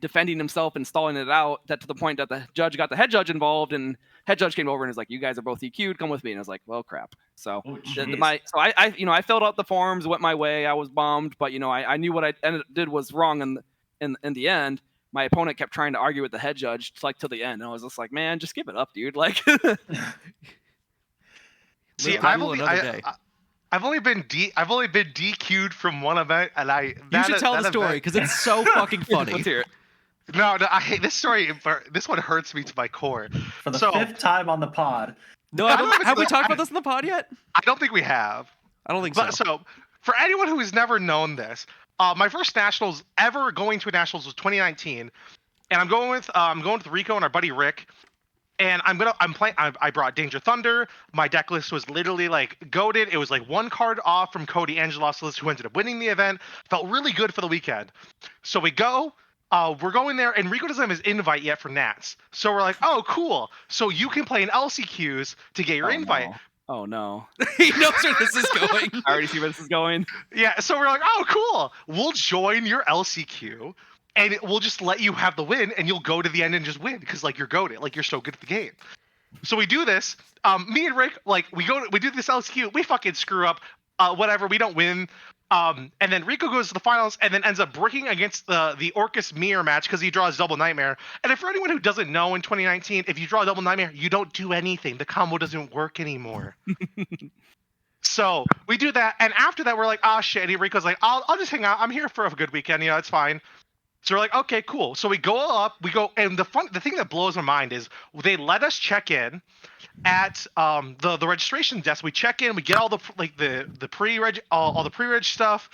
defending himself and stalling it out. That to the point that the judge got the head judge involved, and head judge came over and was like, "You guys are both EQ'd. Come with me." And I was like, "Well, crap." So, Oh, so jeez. I filled out the forms, went my way. I was bummed, but I knew what I did was wrong. In the end, my opponent kept trying to argue with the head judge till the end. And I was just like, "Man, just give it up, dude." See, Live to rule another day. I've only been DQ'd from one event, and You should tell the story because it's so fucking funny. Let's hear it. No, I hate this story. This one hurts me to my core. For the So- 5th time on the pod. No, I don't have we think- talked about this in the pod yet? I don't think we have. I don't think But so. so, for anyone who has never known this, my first nationals ever going to a nationals was 2019, and I'm going with Rico and our buddy Rick, and I'm playing. I brought Danger Thunder. My deck list was literally goated. It was one card off from Cody Angelos' list, who ended up winning the event. Felt really good for the weekend. So we go. We're going there, and Rico doesn't have his invite yet for Nats. So we're like, oh, cool. So you can play in LCQs to get your invite. No. Oh no! He knows where this is going. I already see where this is going. Yeah, so we're like, oh, cool. We'll join your LCQ, and we'll just let you have the win, and you'll go to the end and just win because you're goated, you're so good at the game. So we do this. Me and Rick, we do this LCQ. We fucking screw up. Whatever. We don't win. And then Rico goes to the finals and then ends up breaking against the Orcus mirror match because he draws Double Nightmare. And for anyone who doesn't know, in 2019, if you draw Double Nightmare, you don't do anything. The combo doesn't work anymore. So we do that, and after that, we're like, oh shit. And Rico's like, I'll just hang out. I'm here for a good weekend. It's fine. So we're like, okay, cool. So we go up, and the thing that blows my mind is they let us check in at the registration desk. We check in, we get all the pre-reg, all the pre-reg stuff,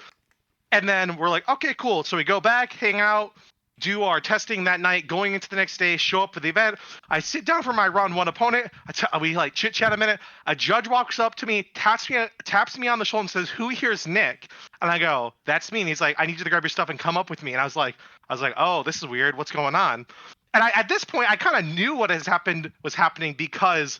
and then we're like, okay, cool. So we go back, hang out, do our testing that night, going into the next day, show up for the event. I sit down for my round one opponent. We chit chat a minute. A judge walks up to me, taps me on the shoulder and says, "Who here's Nick?" And I go, "That's me." And he's like, "I need you to grab your stuff and come up with me." And I was like, "Oh, this is weird. What's going on?" And at this point, I kind of knew what was happening because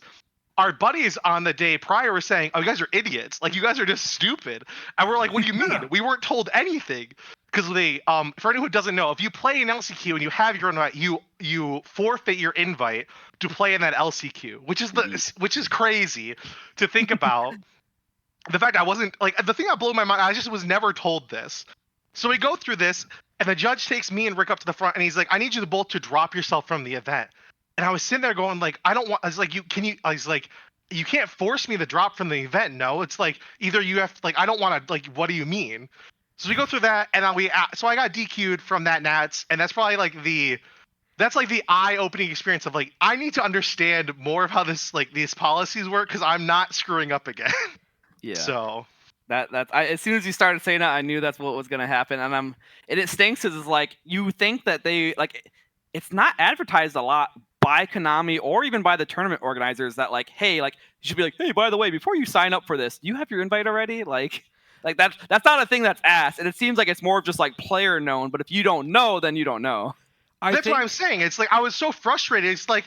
our buddies on the day prior were saying, "Oh, you guys are idiots! Like you guys are just stupid." And we're like, "What do you mean? We weren't told anything." Because they, for anyone who doesn't know, if you play an LCQ and you have your invite, you forfeit your invite to play in that LCQ, which is crazy to think about. The fact I wasn't like the thing that blew my mind, I just was never told this. So we go through this, and the judge takes me and Rick up to the front, and he's like, "I need you to both to drop yourself from the event." And I was sitting there going like, "I don't want." I was like, I was like, "You can't force me to drop from the event. No, it's like either you have like I don't want to like. What do you mean?" So we go through that, and then so I got DQ'd from that Nats, and that's probably like the eye-opening experience of like I need to understand more of how these policies work because I'm not screwing up again. Yeah. So as soon as you started saying that, I knew that's what was gonna happen, and it stinks because it's like you think that they like it's not advertised a lot by Konami or even by the tournament organizers that like, hey, like you should be like, hey, by the way, before you sign up for this, do you have your invite already? Like that's not a thing that's asked, and it seems like it's more of just like player known. But if you don't know, then you don't know. That's what I'm saying. It's like I was so frustrated. It's like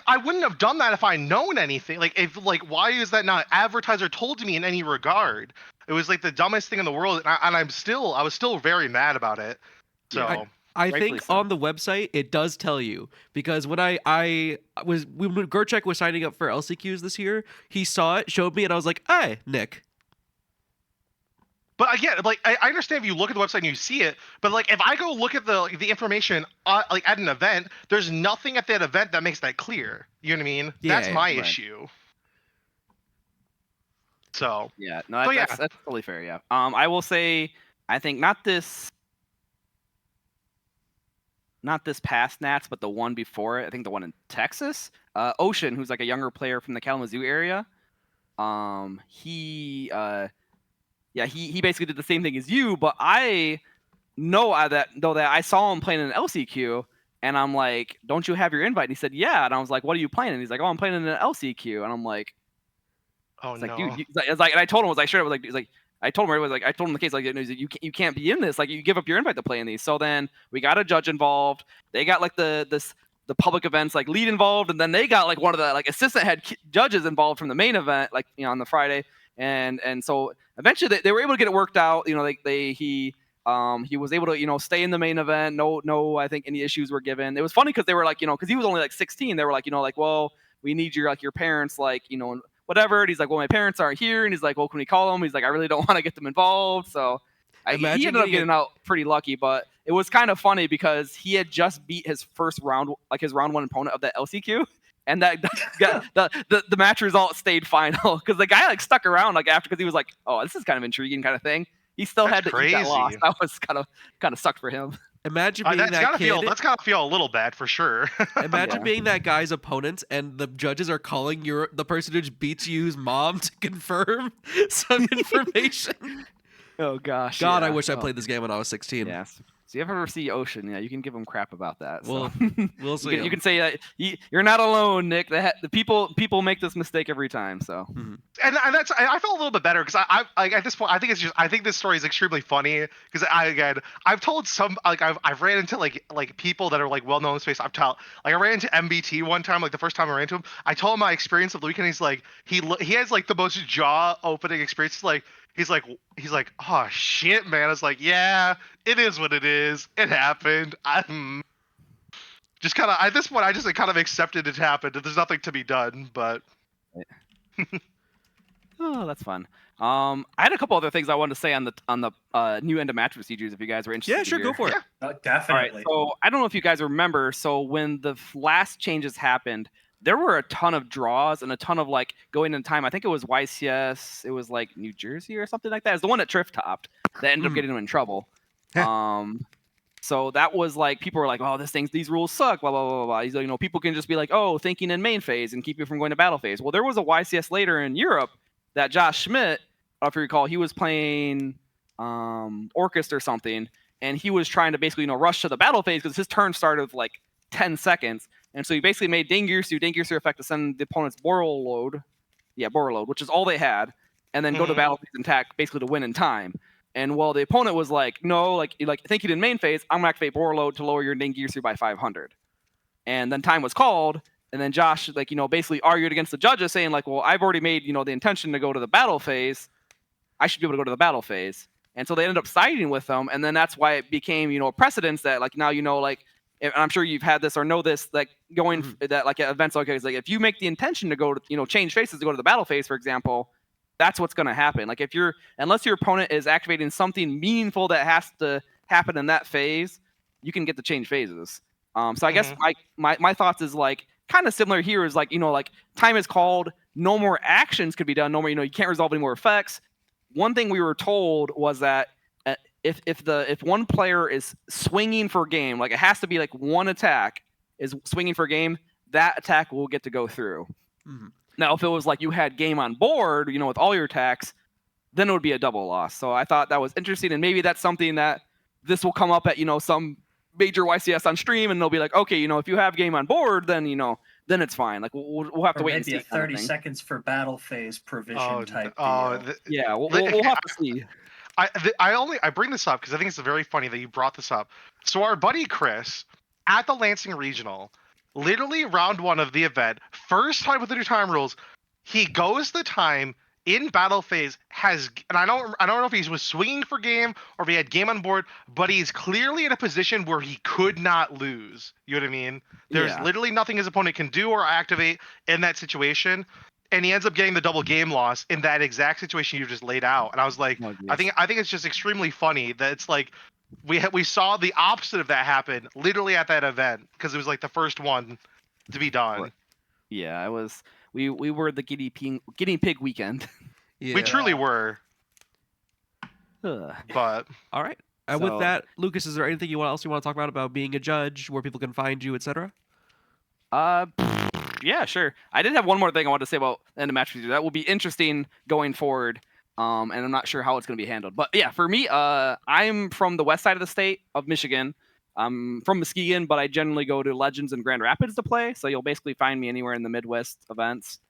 I wouldn't have done that if I known anything. Like if like why is that not advertised or told to me in any regard? It was like the dumbest thing in the world, and I was still very mad about it. So Yeah. I Rightfully think so. on the website it does tell you, because when when Gerchek was signing up for LCQs this year, he saw it, showed me, and I was like, "Hey, Nick." But again, like I understand if you look at the website and you see it, but like if I go look at the information like at an event, there's nothing at that event that makes that clear. You know what I mean? Yeah, That's my right. issue. So Yeah, no, So, yeah. that's totally fair. Yeah. I will say, I think not this past Nats, but the one before it. I think the one in Texas. Ocean, who's like a younger player from the Kalamazoo area. He basically did the same thing as you, but I know that I saw him playing in an LCQ, and I'm like, "Don't you have your invite?" And he said, "Yeah," and I was like, "What are you playing?" And he's like, "Oh, I'm playing in an LCQ," and I'm like, oh "It's no. like, dude," it's like, and I told him, I told him the case, like, you can't be in this, like, you give up your invite to play in these. So then we got a judge involved. They got like the public events like lead involved, and then they got like one of the like assistant head judges involved from the main event, like on the Friday, and so eventually they were able to get it worked out. He was able to stay in the main event. No, I think any issues were given. It was funny because they were like because he was only like 16. They were like well, we need your parents and whatever. And he's like, well, my parents aren't here, and he's like, well, can we call them? He's like, I really don't want to get them involved. So he ended up getting out pretty lucky, but it was kind of funny because he had just beat his first round, like his round one opponent of that LCQ. And that the match result stayed final because the guy like stuck around like after because he was like, oh, this is kind of intriguing kind of thing. He still had to eat that loss. That was kind of sucked for him. Imagine being that kid. That's gotta feel a little bad for sure. Imagine being that guy's opponent, and the judges are calling the person who just beats you's mom to confirm some information. Oh gosh. God, I wish I played this game when I was 16. Yes. So you ever see Ocean? Yeah, you can give him crap about that. So. We'll see. You can say that you're not alone, Nick. The people make this mistake every time. So. Mm-hmm. And that's I felt a little bit better because I at this point I think this story is extremely funny because I've told some I've ran into like people that are like well known in the space. I ran into MBT one time, like the first time I ran into him. I told him my experience of the weekend. He's like he has like the most jaw opening experience. He's like, oh shit, man. I was like, yeah, it is what it is. It happened. I'm just kind of at this point I just kind of accepted it happened. There's nothing to be done, but. Oh, that's fun. I had a couple other things I wanted to say on the new end of match procedures. If you guys were interested. Yeah, sure, go for it. Definitely. All right, so I don't know if you guys remember. So when the last changes happened, there were a ton of draws and a ton of like going in time. I think it was YCS. It was like New Jersey or something like that. It's the one that Triff topped that ended up getting him in trouble. So that was like people were like, oh, these rules suck. Blah blah blah blah. He's like, people can just be like, oh, thinking in main phase and keep you from going to battle phase. Well, there was a YCS later in Europe that Josh Schmidt, if you recall, he was playing Orchestra or something, and he was trying to basically rush to the battle phase because his turn started with like 10 seconds. And so he basically made Dingirsu effect to send the opponent's Boral load, which is all they had, and then go to battle phase and attack basically to win in time. And while the opponent was like, no, like thinking in main phase, I'm gonna activate Boral load to lower your Dingirsu by 500. And then time was called, And then Josh, like, basically argued against the judges, saying like, well, I've already made, the intention to go to the battle phase. I should be able to go to the battle phase. And so they ended up siding with them. And then that's why it became, a precedence that like now, like, and I'm sure you've had this or know this, like going that like at events like it's like if you make the intention to go to, change phases to go to the battle phase, for example, that's what's going to happen. Like unless your opponent is activating something meaningful that has to happen in that phase, you can get to change phases. So I guess my thoughts is like kind of similar here is like, like time is called, no more actions could be done, no more, you can't resolve any more effects. One thing we were told was that if one player is swinging for game, like it has to be like one attack is swinging for game, that attack will get to go through. Now, if it was like you had game on board, with all your attacks, then it would be a double loss. So I thought that was interesting, and maybe that's something that this will come up at some major YCS on stream, and they'll be like, okay, if you have game on board, then then it's fine. Like we'll have to wait and see. Maybe a 30 seconds for battle phase provision type deal. Yeah, we'll have to see. I bring this up because I think it's very funny that you brought this up. So our buddy Chris at the Lansing Regional, literally round 1 of the event, first time with the new time rules, he goes the time in battle phase, and I don't know if he was swinging for game or if he had game on board, but he's clearly in a position where he could not lose. You know what I mean? There's literally nothing his opponent can do or activate in that situation, and he ends up getting the double game loss in that exact situation you just laid out. And I was like, I think it's just extremely funny that it's like we saw the opposite of that happen literally at that event because it was like the first one to be done. Yeah, it was. We were the guinea pig weekend. Yeah. We truly were. But all right. And with that, Lucas, is there anything else you want to talk about being a judge, where people can find you, etc.? Yeah, sure. I did have one more thing I wanted to say about end of match procedure. That will be interesting going forward. And I'm not sure how it's going to be handled. But yeah, for me, I'm from the west side of the state of Michigan. I'm from Muskegon, but I generally go to Legends and Grand Rapids to play. So you'll basically find me anywhere in the Midwest events.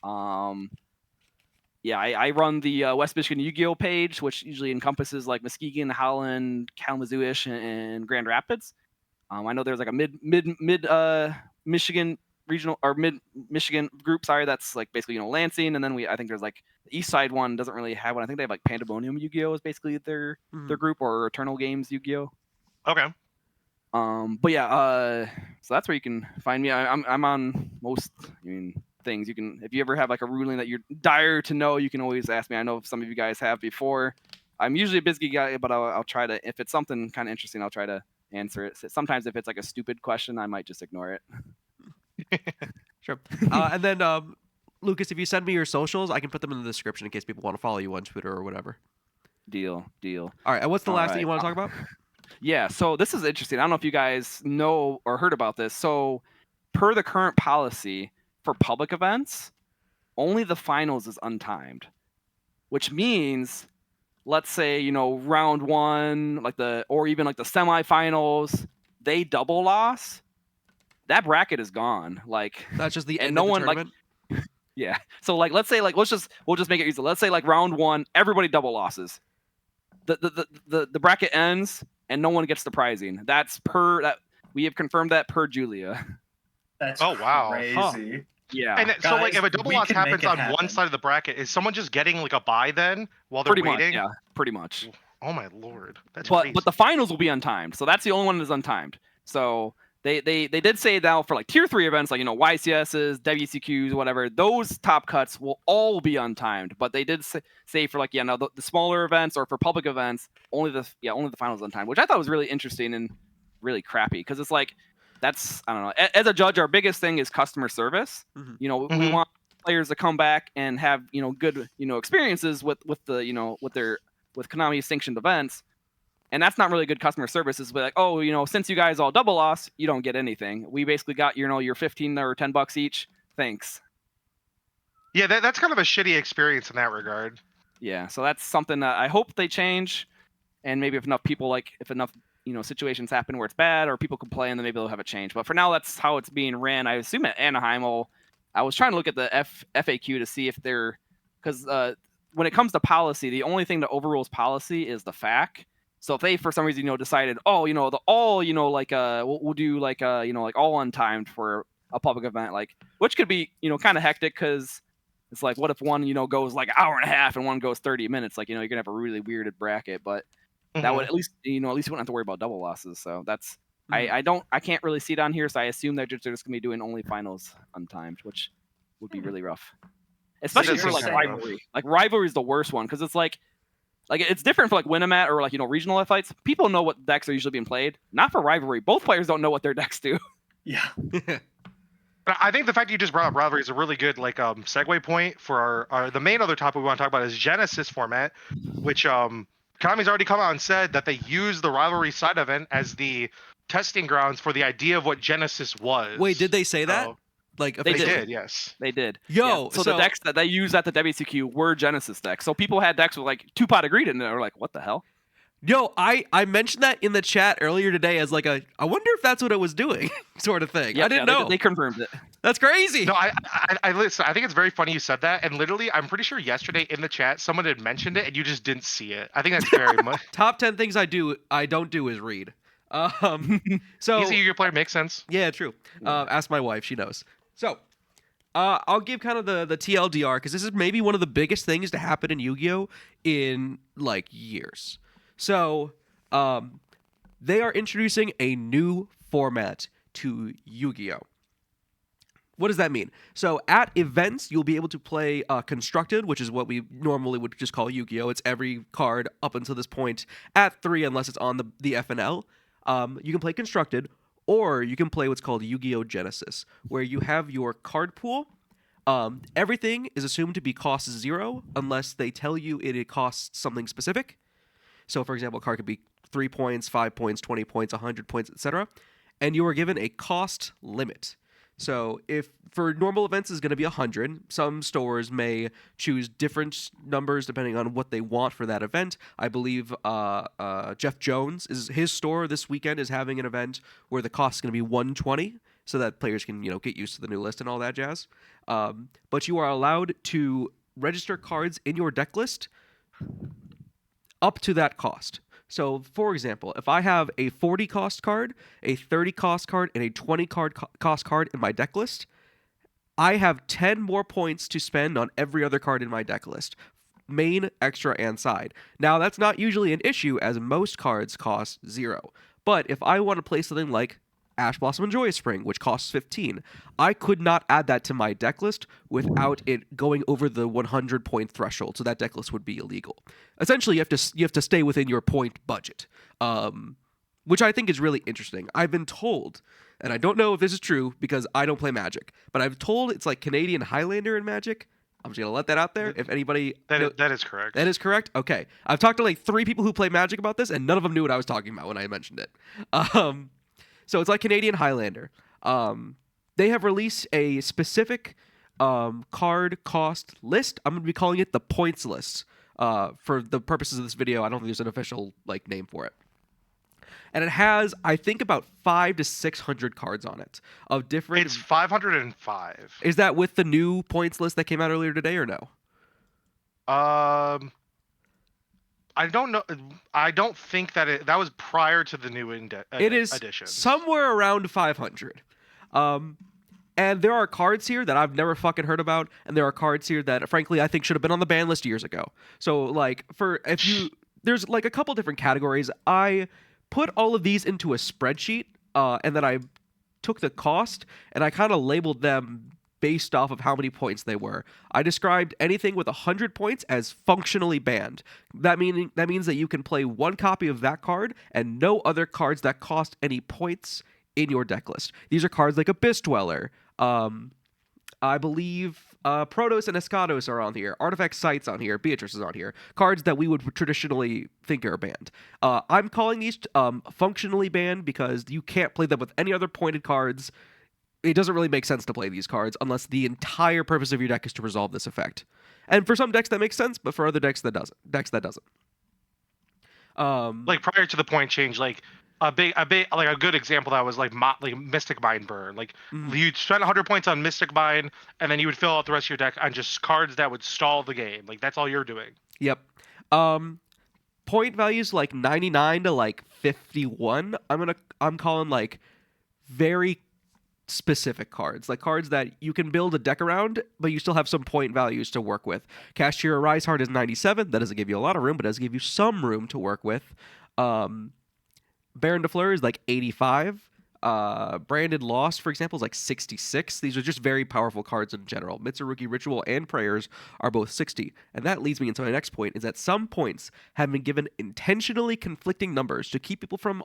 Yeah, I run the West Michigan YGO page, which usually encompasses like Muskegon, Holland, Kalamazoo-ish, and Grand Rapids. I know there's like a mid Michigan regional or mid Michigan group. Sorry, that's like basically Lansing, and then I think there's like the East Side one doesn't really have one. I think they have like Pandemonium Yu-Gi-Oh is basically their group, or Eternal Games Yu-Gi-Oh. Okay. But yeah, so that's where you can find me. I'm on most things. You can, if you ever have like a ruling that you're dire to know, you can always ask me. I know some of you guys have before. I'm usually a busy guy, but I'll try to, if it's something kind of interesting, I'll try to answer it. Sometimes if it's like a stupid question, I might just ignore it. Sure. And then Lucas, if you send me your socials, I can put them in the description in case people want to follow you on Twitter or whatever. Deal. All right. And what's the last thing you want to talk about? Yeah, so this is interesting. I don't know if you guys know or heard about this. So per the current policy for public events, only the finals is untimed, which means, let's say, round 1, or even like the semifinals, they double loss. That bracket is gone. Like that's just the end of the tournament? Yeah. So like, let's say like, we'll just make it easy. Let's say like round 1, everybody double losses. The bracket ends and no one gets the prizing. That's we have confirmed that per Julia. That's wow. Crazy. Huh. Yeah. And Guys, so like if a double loss happens on happen. one side of the bracket, is someone just getting like a bye then while they're pretty waiting? Much, yeah, pretty much. Oh my lord. That's but crazy. But the finals will be untimed. So that's the only one that is untimed. So they did say now for like tier 3 events like YCSs, WCQs, whatever, those top cuts will all be untimed. But they did say for like the smaller events or for public events, only the finals untimed, which I thought was really interesting and really crappy because it's like that's, I don't know, as a judge, our biggest thing is customer service. We want players to come back and have good experiences with Konami sanctioned events. And that's not really good customer service. It's like, since you guys all double loss, you don't get anything. We basically got your $15 or $10 each. Thanks. Yeah, that's kind of a shitty experience in that regard. Yeah, so that's something that I hope they change. And maybe if enough people situations happen where it's bad or people complain, then maybe they'll have it change. But for now, that's how it's being ran. I assume at Anaheim, I was trying to look at the FAQ to see if because when it comes to policy, the only thing that overrules policy is the FAQ. So if they for some reason decided, we'll do like all untimed for a public event, like which could be kind of hectic because it's like what if one goes like an hour and a half and one goes 30 minutes, like you're gonna have a really weirded bracket, but that would at least you wouldn't have to worry about double losses. So that's I can't really see it on here, so I assume that they're just gonna be doing only finals untimed, which would be really rough, especially for like rivalry. Like rivalry is the worst one because it's like it's different for like Winamat or like regional fights. People know what decks are usually being played. Not for rivalry. Both players don't know what their decks do. Yeah. I think the fact you just brought up rivalry is a really good segue point for our the main other topic we want to talk about is Genesys format, which Konami's already come out and said that they use the rivalry side event as the testing grounds for the idea of what Genesys was. Wait, did they say that? Like they did, yes. They did. Yo, yeah. So the decks that they used at the WCQ were Genesys decks. So people had decks with like 2-pot agreed and they were like, what the hell? Yo, I mentioned that in the chat earlier today as like I wonder if that's what it was doing sort of thing. I didn't know. They confirmed it. That's crazy. No, I listen. I think it's very funny you said that, and literally, I'm pretty sure yesterday in the chat someone had mentioned it, and you just didn't see it. I think that's very much. Top 10 things I don't do is read. So easy your player makes sense. Yeah, true. Ask my wife; she knows. So, I'll give kind of the TLDR because this is maybe one of the biggest things to happen in Yu-Gi-Oh in like years. So, they are introducing a new format to Yu-Gi-Oh. What does that mean? So at events, you'll be able to play Constructed, which is what we normally would just call Yu-Gi-Oh. It's every card up until this point at 3, unless it's on the FNL. You can play Constructed, or you can play what's called Yu-Gi-Oh! Genesis, where you have your card pool. Everything is assumed to be cost 0, unless they tell you it costs something specific. So, for example, a card could be 3 points, 5 points, 20 points, 100 points, etc. And you are given a cost limit. So if for normal events is going to be 100, some stores may choose different numbers depending on what they want for that event. I believe Jeff Jones, his store this weekend is having an event where the cost is going to be 120, so that players can get used to the new list and all that jazz. But you are allowed to register cards in your deck list up to that cost. So, for example, if I have a 40 cost card, a 30 cost card, and a 20 cost card in my deck list, I have 10 more points to spend on every other card in my deck list, main, extra, and side. Now, that's not usually an issue, as most cards cost 0. But if I want to play something like Ash Blossom and Joyous Spring, which costs 15, I could not add that to my deck list without it going over the 100 point threshold, so that deck list would be illegal. Essentially, you have to stay within your point budget, which I think is really interesting. I've been told, and I don't know if this is true because I don't play Magic, but I've told it's like Canadian Highlander in Magic. I'm just gonna let that out there. If anybody that is correct. That is correct. Okay, I've talked to like 3 people who play Magic about this, and none of them knew what I was talking about when I mentioned it. So it's like Canadian Highlander. They have released a specific card cost list. I'm going to be calling it the points list for the purposes of this video. I don't think there's an official name for it. And it has, I think, about 500 to 600 cards on it of different. It's 505. Is that with the new points list that came out earlier today, or no? I don't know. I don't think that that was prior to the new it is edition. Somewhere around 500. And there are cards here that I've never fucking heard about, and there are cards here that, frankly, I think should have been on the ban list years ago. So, there's a couple different categories. I put all of these into a spreadsheet, and then I took the cost, and I kind of labeled them based off of how many points they were. I described anything with 100 points as functionally banned. That means that you can play one copy of that card and no other cards that cost any points in your deck list. These are cards like Abyss Dweller. I believe Protos and Escados are on here. Artifact Sight's on here. Beatrice is on here. Cards that we would traditionally think are banned. I'm calling these functionally banned because you can't play them with any other pointed cards. It doesn't really make sense to play these cards unless the entire purpose of your deck is to resolve this effect. And for some decks that makes sense, but for other decks that doesn't. Like prior to the point change, like a good example that was like Mystic Mind Burn. Like you'd spend 100 points on Mystic Mind, and then you would fill out the rest of your deck on just cards that would stall the game. Like that's all you're doing. Yep. Point values like 99 to 51. I'm calling very specific cards, like cards that you can build a deck around, but you still have some point values to work with. Cashier Rise Heart is 97. That doesn't give you a lot of room, but does give you some room to work with. Baron de Fleur is like 85. Branded Lost, for example, is like 66. These are just very powerful cards in general. Mitsurugi Ritual and Prayers are both 60. And that leads me into my next point, is that some points have been given intentionally conflicting numbers to keep people from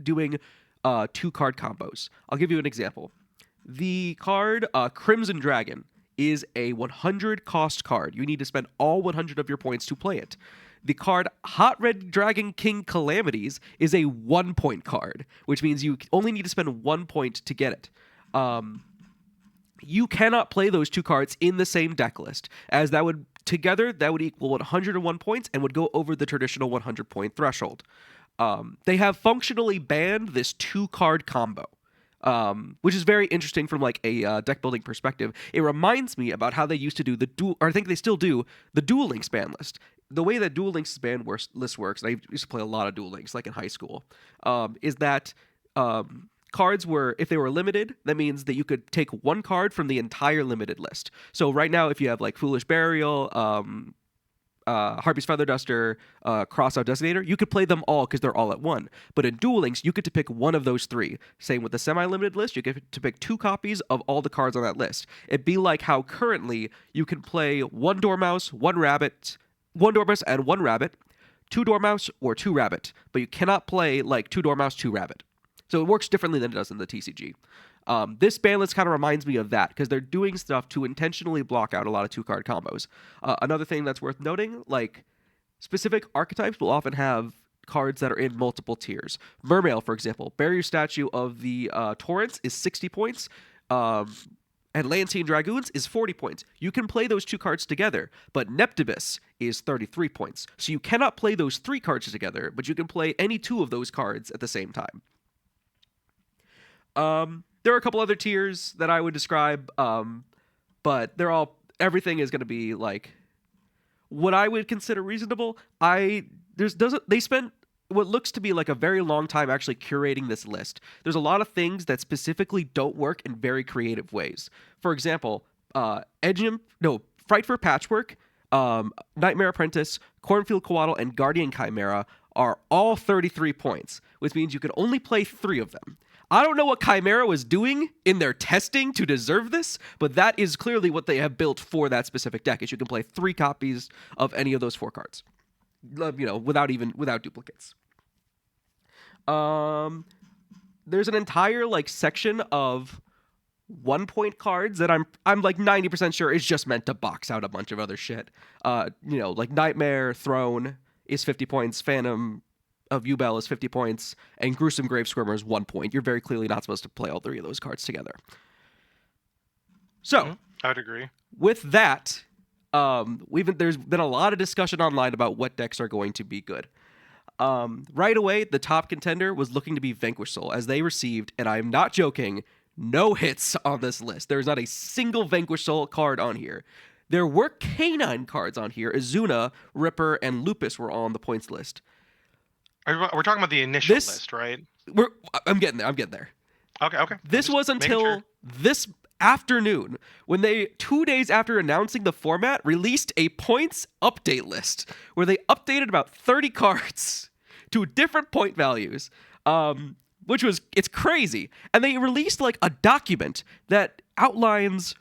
doing 2-card combos. I'll give you an example. The card Crimson Dragon is a 100 cost card. You need to spend all 100 of your points to play it. The card Hot Red Dragon King Calamities is a 1-point card, which means you only need to spend 1 point to get it. You cannot play those 2 cards in the same deck list, as that would equal 101 points and would go over the traditional 100-point threshold. They have functionally banned this 2-card combo, which is very interesting from like a deck building perspective. It reminds me about how they used to do I think they still do, the Duel Links ban list. The way that Duel Links ban list works, and I used to play a lot of Duel Links, like in high school, is that cards were, if they were limited, that means that you could take 1 card from the entire limited list. So right now, if you have like Foolish Burial, Harpy's Feather Duster, Crossout Designator, you could play them all because they're all at 1. But in Duel Links, you get to pick one of those 3. Same with the semi-limited list, you get to pick 2 copies of all the cards on that list. It'd be like how currently you can play 1 Dormouse, 1 Rabbit, 1 Dormouse and 1 Rabbit, 2 Dormouse or 2 Rabbit, but you cannot play like 2 Dormouse, 2 Rabbit. So it works differently than it does in the TCG. This ban list kind of reminds me of that, because they're doing stuff to intentionally block out a lot of 2-card combos. Another thing that's worth noting, like specific archetypes will often have cards that are in multiple tiers. Mermail, for example, Barrier Statue of the Torrents is 60 points, and Lantine Dragoons is 40 points. You can play those 2 cards together, but Neptibus is 33 points. So you cannot play those 3 cards together, but you can play any 2 of those cards at the same time. There are a couple other tiers that I would describe, but everything is going to be like what I would consider reasonable. They spent what looks to be like a very long time actually curating this list. There's a lot of things that specifically don't work in very creative ways. For example, Fright for Patchwork, Nightmare Apprentice, Cornfield Coatl, and Guardian Chimera are all 33 points, which means you can only play 3 of them. I don't know what Chimera was doing in their testing to deserve this, but that is clearly what they have built for that specific deck, is you can play 3 copies of any of those 4 cards. Without duplicates. There's an entire like section of 1-point cards that I'm like 90% sure is just meant to box out a bunch of other shit. Like Nightmare Throne is 50 points, Phantom of Yubel is 50 points, and Gruesome Grave Squirmer is 1 point. You're very clearly not supposed to play all 3 of those cards together. So, I would agree. With that, there's been a lot of discussion online about what decks are going to be good. Right away, the top contender was looking to be Vanquish Soul, as they received, and I'm not joking, no hits on this list. There's not a single Vanquish Soul card on here. There were canine cards on here. Izuna, Ripper, and Lupus were all on the points list. We're talking about the initial list, right? I'm getting there. Okay. This was until this afternoon when they, 2 days after announcing the format, released a points update list where they updated about 30 cards to different point values, it's crazy. And they released like a document that outlines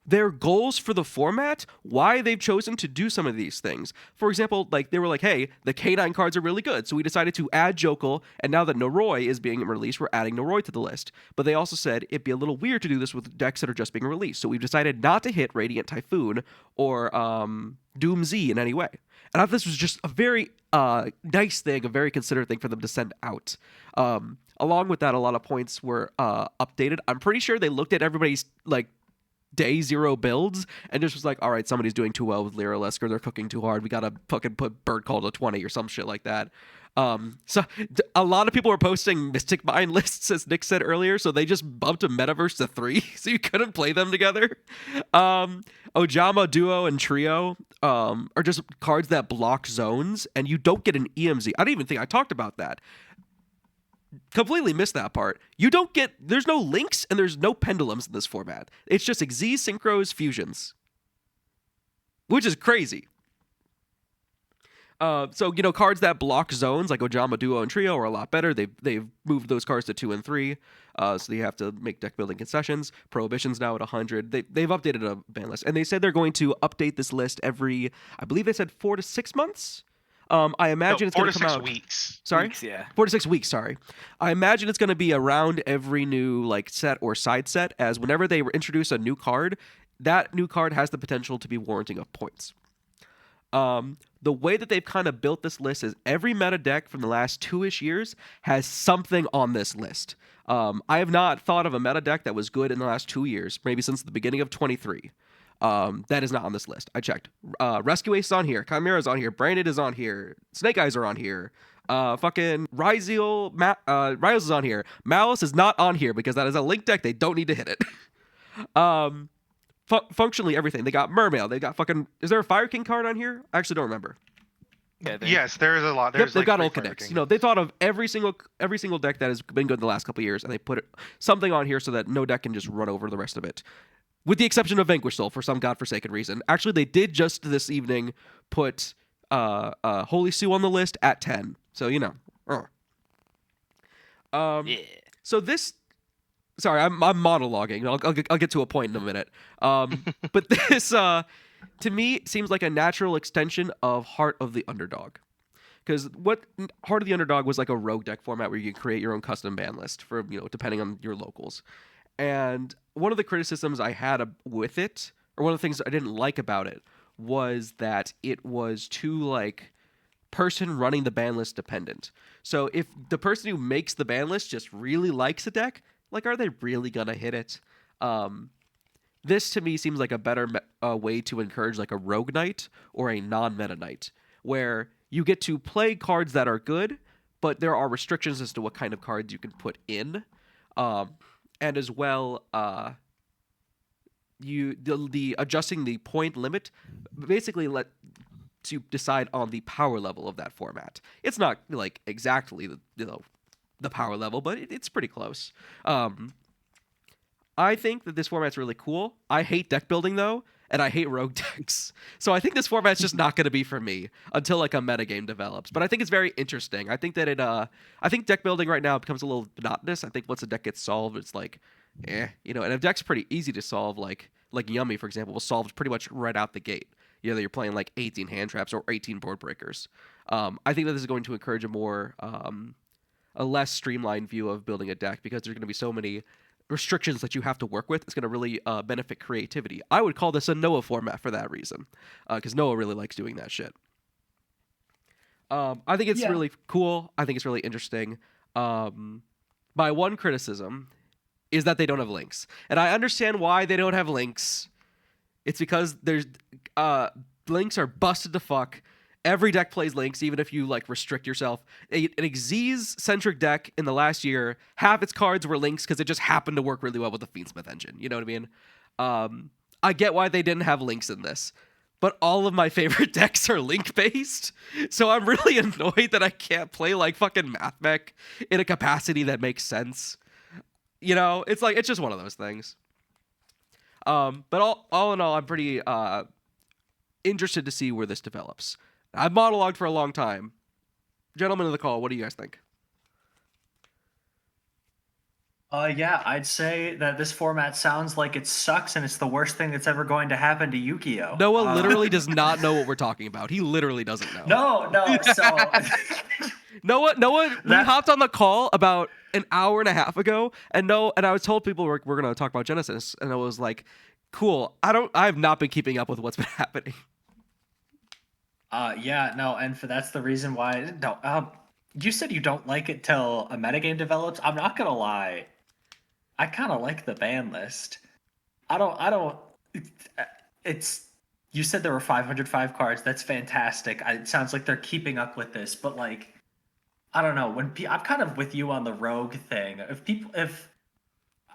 their goals for the format, why they've chosen to do some of these things. For example, like they were like, hey, the K9 cards are really good, so we decided to add Jokel, and now that Noroi is being released, we're adding Noroi to the list. But they also said it'd be a little weird to do this with decks that are just being released, so we've decided not to hit Radiant Typhoon or Doom Z in any way. And I thought this was just a very nice thing, a very considerate thing for them to send out. Along with that, a lot of points were updated. I'm pretty sure they looked at everybody's like day 0 builds and just was like, all right, somebody's doing too well with Lyrilusk, or they're cooking too hard, we gotta fucking put Bird Call to 20 or some shit like that. So a lot of people were posting Mystic Mine lists, as Nick said earlier, so they just bumped a Metaverse to 3 so you couldn't play them together. Ojama Duo and Trio are just cards that block zones and you don't get an EMZ. I don't even think I talked about that. completely missed that part. There's no links and there's no pendulums in this format. It's just Xyz, synchros, fusions, which is crazy. So cards that block zones like Ojama Duo and Trio are a lot better. They've moved those cards to 2 and 3, so you have to make deck building concessions. Prohibition's now at 100. They've updated a ban list, and they said they're going to update this list every, I believe they said 4 to 6 months. I imagine it's going to come out 4 to 6 weeks. Sorry, Weeks, yeah. 4 to 6 weeks. Sorry, I imagine it's going to be around every new set or side set, as whenever they introduce a new card, that new card has the potential to be warranting of points. The way that they've kind of built this list is every meta deck from the last 2-ish years has something on this list. I have not thought of a meta deck that was good in the last 2 years, maybe since the beginning of 23. That is not on this list. I checked. Rescue Ace is on here. Chimera is on here. Branded is on here. Snake Eyes are on here. Fucking Ryzeal is on here. Malice is not on here because that is a link deck. They don't need to hit it. Functionally everything. They got Mermail. They got fucking. Is there a Fire King card on here? I actually don't remember. Yeah, Yes, there is a lot. There's They've got like all 3 Fire connects. Kings. They thought of every single deck that has been good in the last couple of years, and they put something on here so that no deck can just run over the rest of it, with the exception of Vanquish Soul for some godforsaken reason. Actually, they did just this evening put Holy Sue on the list at 10. So Yeah. So this. Sorry, I'm monologuing. I'll get to a point in a minute. But this, to me, seems like a natural extension of Heart of the Underdog. Because what Heart of the Underdog was like a rogue deck format where you can create your own custom ban list for, depending on your locals. And one of the criticisms I had with it, or one of the things I didn't like about it, was that it was too, person running the ban list dependent. So if the person who makes the ban list just really likes a deck, are they really gonna hit it? This to me seems like a better way to encourage a rogue knight or a non-meta knight, where you get to play cards that are good, but there are restrictions as to what kind of cards you can put in, and as well, the adjusting the point limit basically let to decide on the power level of that format. It's not exactly the power level, but it's pretty close. I think that this format's really cool. I hate deck building though, and I hate rogue decks. So I think this format's just not going to be for me until a metagame develops. But I think it's very interesting. I think that I think deck building right now becomes a little monotonous. I think once a deck gets solved, it's and if deck's pretty easy to solve, like Yummy, for example, was solved pretty much right out the gate. You're playing 18 hand traps or 18 board breakers. I think that this is going to encourage a less streamlined view of building a deck, because there's going to be so many restrictions that you have to work with. It's going to really benefit creativity. I would call this a Noah format for that reason, because Noah really likes doing that shit. I think it's really cool. I think it's really interesting. My one criticism is that they don't have links, and I understand why they don't have links. It's because there's links are busted to fuck. Every deck plays links, even if you restrict yourself. An Xyz centric deck in the last year, half its cards were links because it just happened to work really well with the Fiendsmith engine. You know what I mean? I get why they didn't have links in this, but all of my favorite decks are link based. So I'm really annoyed that I can't play fucking Math Mech in a capacity that makes sense. It's just one of those things. But all in all, I'm pretty interested to see where this develops. I've monologued for a long time. Gentlemen of the call, what do you guys think? Yeah, I'd say that this format sounds like it sucks and it's the worst thing that's ever going to happen to Yu-Gi-Oh! Noah literally does not know what we're talking about. He literally doesn't know. No, so... Noah, we hopped on the call about an hour and a half ago, and I was told people we're going to talk about Genesys, and I was like, cool. I have not been keeping up with what's been happening. And that's the reason why. No, you said you don't like it till a metagame develops. I'm not gonna lie, I kind of like the ban list. I don't. It's you said there were 505 cards. That's fantastic. It sounds like they're keeping up with this, but I don't know. I'm kind of with you on the rogue thing. If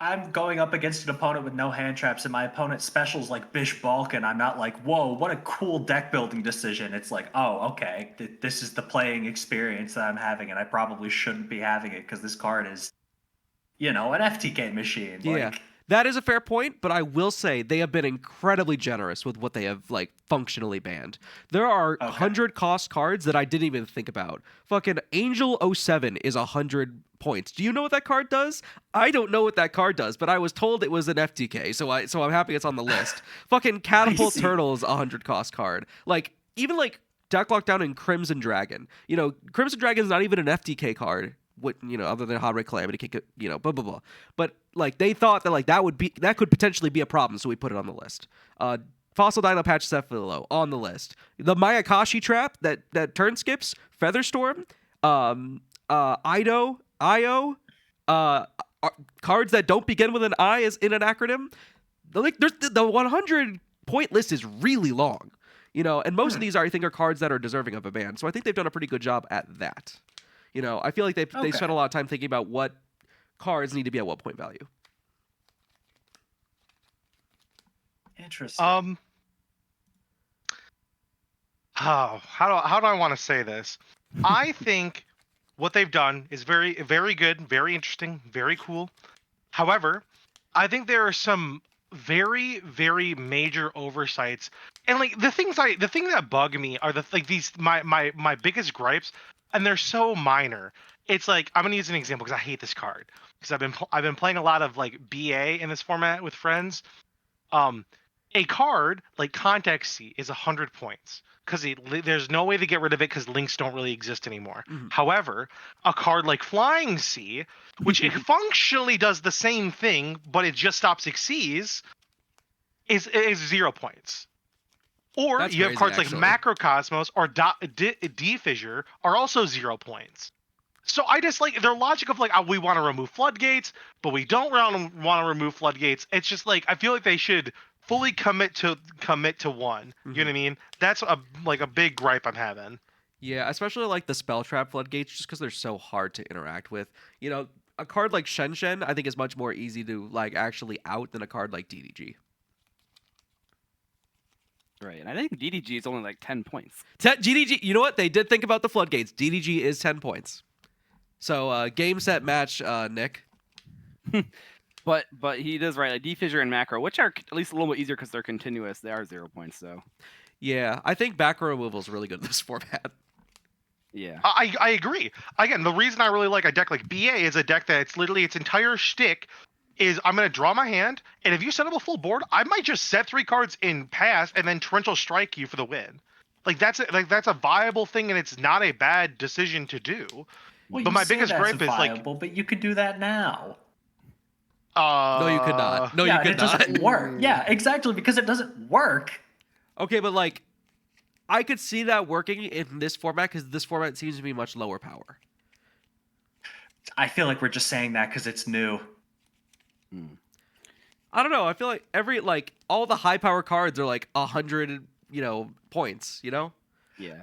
I'm going up against an opponent with no hand traps, and my opponent's specials like Bish Balkan. I'm not like, whoa, what a cool deck building decision. It's like, oh, okay, this is the playing experience that I'm having, and I probably shouldn't be having it because this card is, an FTK machine. Yeah. Like, That is a fair point, but I will say they have been incredibly generous with what they have like functionally banned. There are 100 cost cards that I didn't even think about. Fucking Angel 07 is 100 points. Do you know what that card does? I don't know what that card does, but I was told it was an FTK, so I'm happy it's on the list. Fucking Catapult Turtle is a 100 cost card. Like even like Deck Lockdown and Crimson Dragon. Crimson Dragon is not even an FTK card. What other than Hot Red Calamity, blah blah blah. But like they thought that like that could potentially be a problem, so we put it on the list. Fossil Dino Patch Cephalo on the list. The Mayakashi Trap that turn skips, Featherstorm, Io, cards that don't begin with an I is in an acronym. The 100 point list is really long, and most of these I think are cards that are deserving of a ban. So I think they've done a pretty good job at that. I feel like they spent a lot of time thinking about what cards need to be at what point value. Interesting. How do I want to say this? I think what they've done is very, very good, very interesting, very cool. However, I think there are some very, very major oversights, and like the thing that bug me are these my biggest gripes, and they're so minor. It's like I'm gonna use an example because I hate this card because I've been playing a lot of like BA in this format with friends. A card like Context C is 100 points because there's no way to get rid of it because links don't really exist anymore. Mm-hmm. However, a card like Flying C, which it functionally does the same thing, but it just stops Xyz, is 0 points. Or That's you have crazy, cards actually. like Macrocosmos or D-Fissure are also 0 points. So I just like their logic of like, we want to remove floodgates, but we don't want to remove floodgates. It's just like I feel like they should fully commit to one. You know what I mean? That's a big gripe I'm having. Yeah, especially like the spell trap floodgates, just because they're so hard to interact with. A card like Shen Shen, I think is much more easy to like actually out than a card like DDG. Right, and I think DDG is only like 10 points. DDG, you know what? They did think about the floodgates. DDG is 10 points. So game, set, match, Nick. But he does right, like D-Fissure and Macro, which are at least a little bit easier because they're continuous. They are 0 points, though. Yeah, I think back row removal is really good in this format. Yeah. I agree. Again, the reason I really like a deck like BA is a deck that it's literally its entire shtick is I'm going to draw my hand, and if you set up a full board, I might just set 3 cards in pass and then torrential strike you for the win. That's a viable thing, and it's not a bad decision to do. Well, but my biggest gripe is viable, but you could do that now. No, you could not. No, you could it not. doesn't work. Yeah, exactly, because it doesn't work. Okay, but like, I could see that working in this format because this format seems to be much lower power. I feel like we're just saying that because it's new. I don't know. I feel like all the high power cards are like 100, points. Yeah,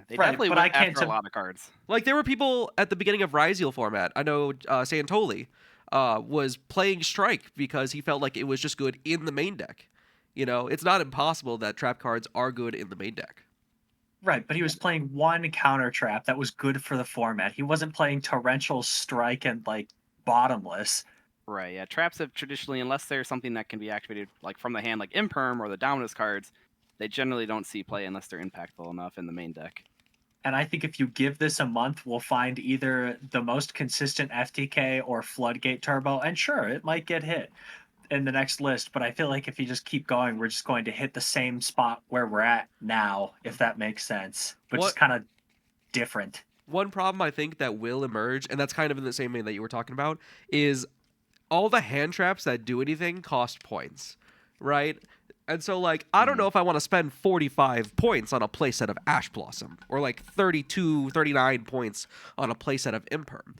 they Right, definitely but went I can't after a lot of cards. Like there were people at the beginning of Ryzeal format. I know Santoli was playing Strike because he felt like it was just good in the main deck. It's not impossible that trap cards are good in the main deck. Right, but he was playing one counter trap that was good for the format. He wasn't playing torrential strike and like bottomless. Right, yeah. Traps have traditionally, unless there's something that can be activated like from the hand, like Imperm or the Dominus cards, they generally don't see play unless they're impactful enough in the main deck. And I think if you give this a month, we'll find either the most consistent FTK or Floodgate Turbo. And sure, it might get hit in the next list, but I feel like if you just keep going, we're just going to hit the same spot where we're at now, if that makes sense. Which is kind of different. One problem I think that will emerge, and that's kind of in the same vein that you were talking about, is all the hand traps that do anything cost points, right? And so, like, I don't know if I want to spend 45 points on a playset of Ash Blossom or like 32, 39 points on a playset of Imperm.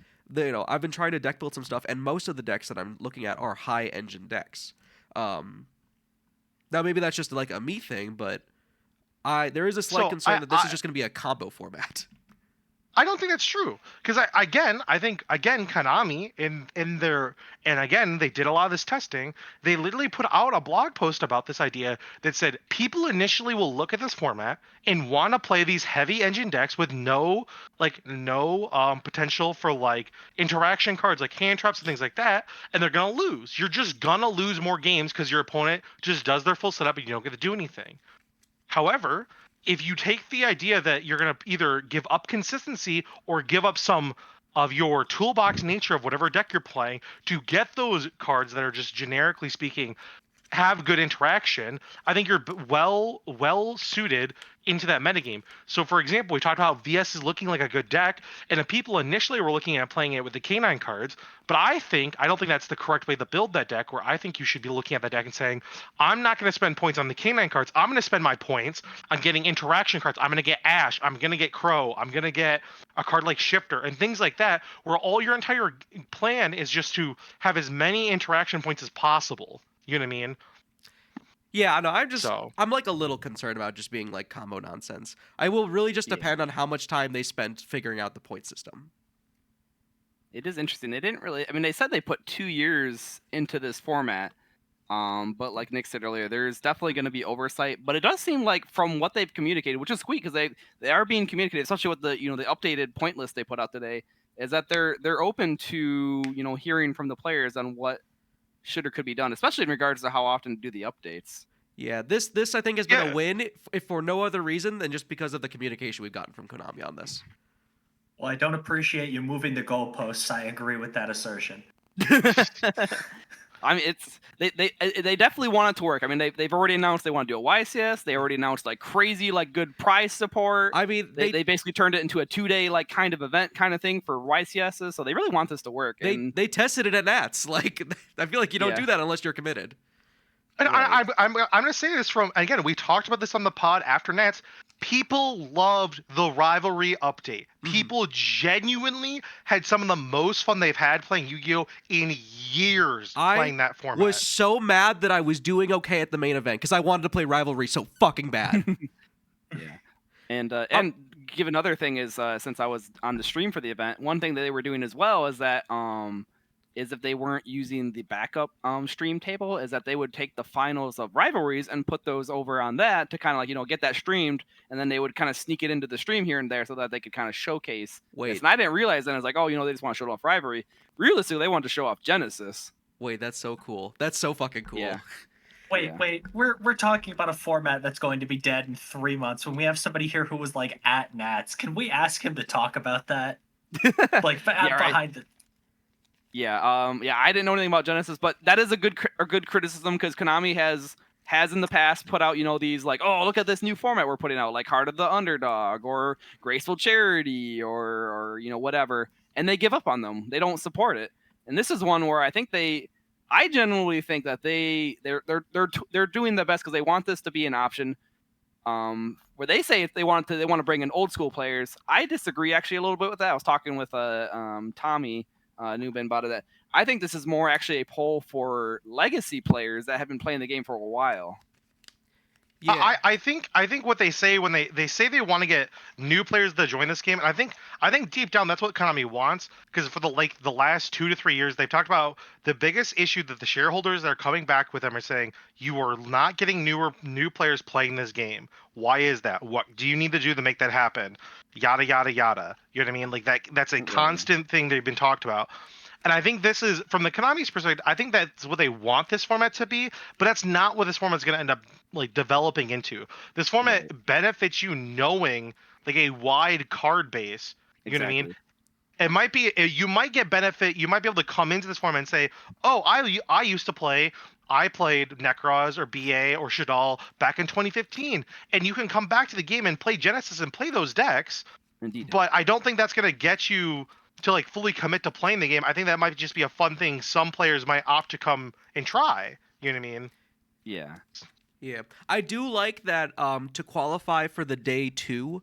I've been trying to deck build some stuff, and most of the decks that I'm looking at are high engine decks. Now, maybe that's just like a me thing, but there is a slight concern that this is just going to be a combo format. I don't think that's true because I think Konami in their and again they did a lot of this testing. They literally put out a blog post about this idea that said people initially will look at this format and want to play these heavy engine decks with no potential for like interaction cards like hand traps and things like that, and they're gonna lose. You're just gonna lose more games because your opponent just does their full setup and you don't get to do anything. However, if you take the idea that you're going to either give up consistency or give up some of your toolbox nature of whatever deck you're playing to get those cards that are just generically speaking have good interaction, I think you're well suited into that metagame. So, for example, we talked about VS is looking like a good deck, and the people initially were looking at playing it with the Canine cards. But I don't think that's the correct way to build that deck. Where I think you should be looking at that deck and saying, I'm not going to spend points on the Canine cards. I'm going to spend my points on getting interaction cards. I'm going to get Ash. I'm going to get Crow. I'm going to get a card like Shifter and things like that, where all your entire plan is just to have as many interaction points as possible. You know what I mean? Yeah, no, So I'm like a little concerned about just being like combo nonsense. I will really just Yeah. depend on how much time they spent figuring out the point system. It is interesting. They didn't really. I mean, they said they put 2 years into this format. But like Nick said earlier, there's definitely going to be oversight. But it does seem like from what they've communicated, which is sweet because they are being communicated, especially with the the updated point list they put out today, is that they're open to hearing from the players on what should or could be done, especially in regards to how often to do the updates. Yeah, this I think has been Yeah. a win if for no other reason than just because of the communication we've gotten from Konami on this. Well, I don't appreciate you moving the goalposts. I agree with that assertion. I mean, they definitely want it to work. I mean, they've already announced they want to do a YCS. They already announced like crazy like good prize support. I mean, They basically turned it into a 2-day like kind of event kind of thing for YCSs. So they really want this to work. And they tested it at Nats. Like, I feel like you don't Yeah. do that unless you're committed. And Right. I'm going to say this from, again, we talked about this on the pod after Nats. People loved the rivalry update. People genuinely had some of the most fun they've had playing Yu-Gi-Oh! In years playing that format. Was so mad that I was doing okay at the main event because I wanted to play rivalry so fucking bad. Yeah. And give another thing is since I was on the stream for the event, one thing that they were doing as well is that is if they weren't using the backup stream table, is that they would take the finals of rivalries and put those over on that to kind of like get that streamed, and then they would kind of sneak it into the stream here and there so that they could kind of showcase. Wait. And I didn't realize then. I was like, oh, they just want to show off rivalry. Realistically, they wanted to show off Genesys. Wait, that's so cool. That's so fucking cool. Yeah. Wait. We're talking about a format that's going to be dead in 3 months when we have somebody here who was like at Nats. Can we ask him to talk about that? Like right. behind the. Yeah, I didn't know anything about Genesys, but that is a good criticism because Konami has in the past put out these like, oh, look at this new format we're putting out, like Heart of the Underdog or Graceful Charity or whatever, and they give up on them. They don't support it, and this is one where I genuinely think that they're doing the best because they want this to be an option. Where they say if they want to bring in old school players. I disagree actually a little bit with that. I was talking with Tommy Newman about it. That I think this is more actually a poll for legacy players that have been playing the game for a while. Yeah. I think what they say when they say they want to get new players to join this game, and I think deep down that's what Konami wants, because for the last 2 to 3 years they've talked about the biggest issue that the shareholders that are coming back with them are saying, you are not getting new players playing this game. Why is that? What do you need to do to make that happen? Yada yada yada. You know what I mean? Like that's a constant thing they've been talked about. And I think this is, from the Konami's perspective, I think that's what they want this format to be, but that's not what this format's going to end up like developing into. This format benefits you knowing like a wide card base. You know what I mean? It might be, you might get benefit. You might be able to come into this format and say, oh, I used to play. I played Necros or BA or Shadal back in 2015, and you can come back to the game and play Genesys and play those decks. Indeed. But I don't think that's going to get you to like fully commit to playing the game. I think that might just be a fun thing some players might opt to come and try. You know what I mean? Yeah. Yeah, I do like that. To qualify for the day 2,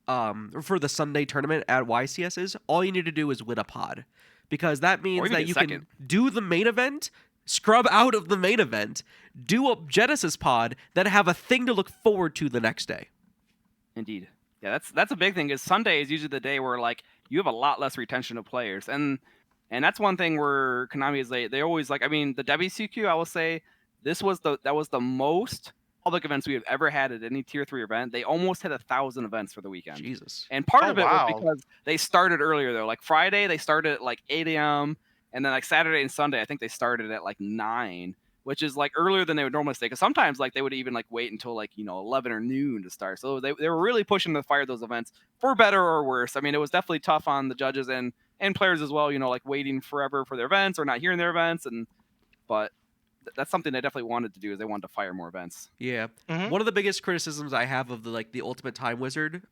or for the Sunday tournament at YCS's, all you need to do is win a pod, because that means even that get you second. can do the main event, scrub out of the main event, do a Genesys pod, then have a thing to look forward to the next day. Indeed. Yeah, that's a big thing. Is Sunday is usually the day where like you have a lot less retention of players, and that's one thing where Konami is they always like. I mean, the WCQ, I will say, that was the most public events we have ever had at any tier 3 event. They almost hit 1,000 events for the weekend. Jesus. And part Oh, of it was wow. because they started earlier though. Like Friday, they started at like 8 a.m. and then like Saturday and Sunday, I think they started at like 9, which is like earlier than they would normally stay. Because sometimes like they would even like wait until like 11 or noon to start. So they were really pushing to fire those events for better or worse. I mean, it was definitely tough on the judges and players as well. Like waiting forever for their events or not hearing their events, but that's something they definitely wanted to do is they wanted to fire more events. Yeah. Mhm. One of the biggest criticisms I have of the Ultimate Time Wizard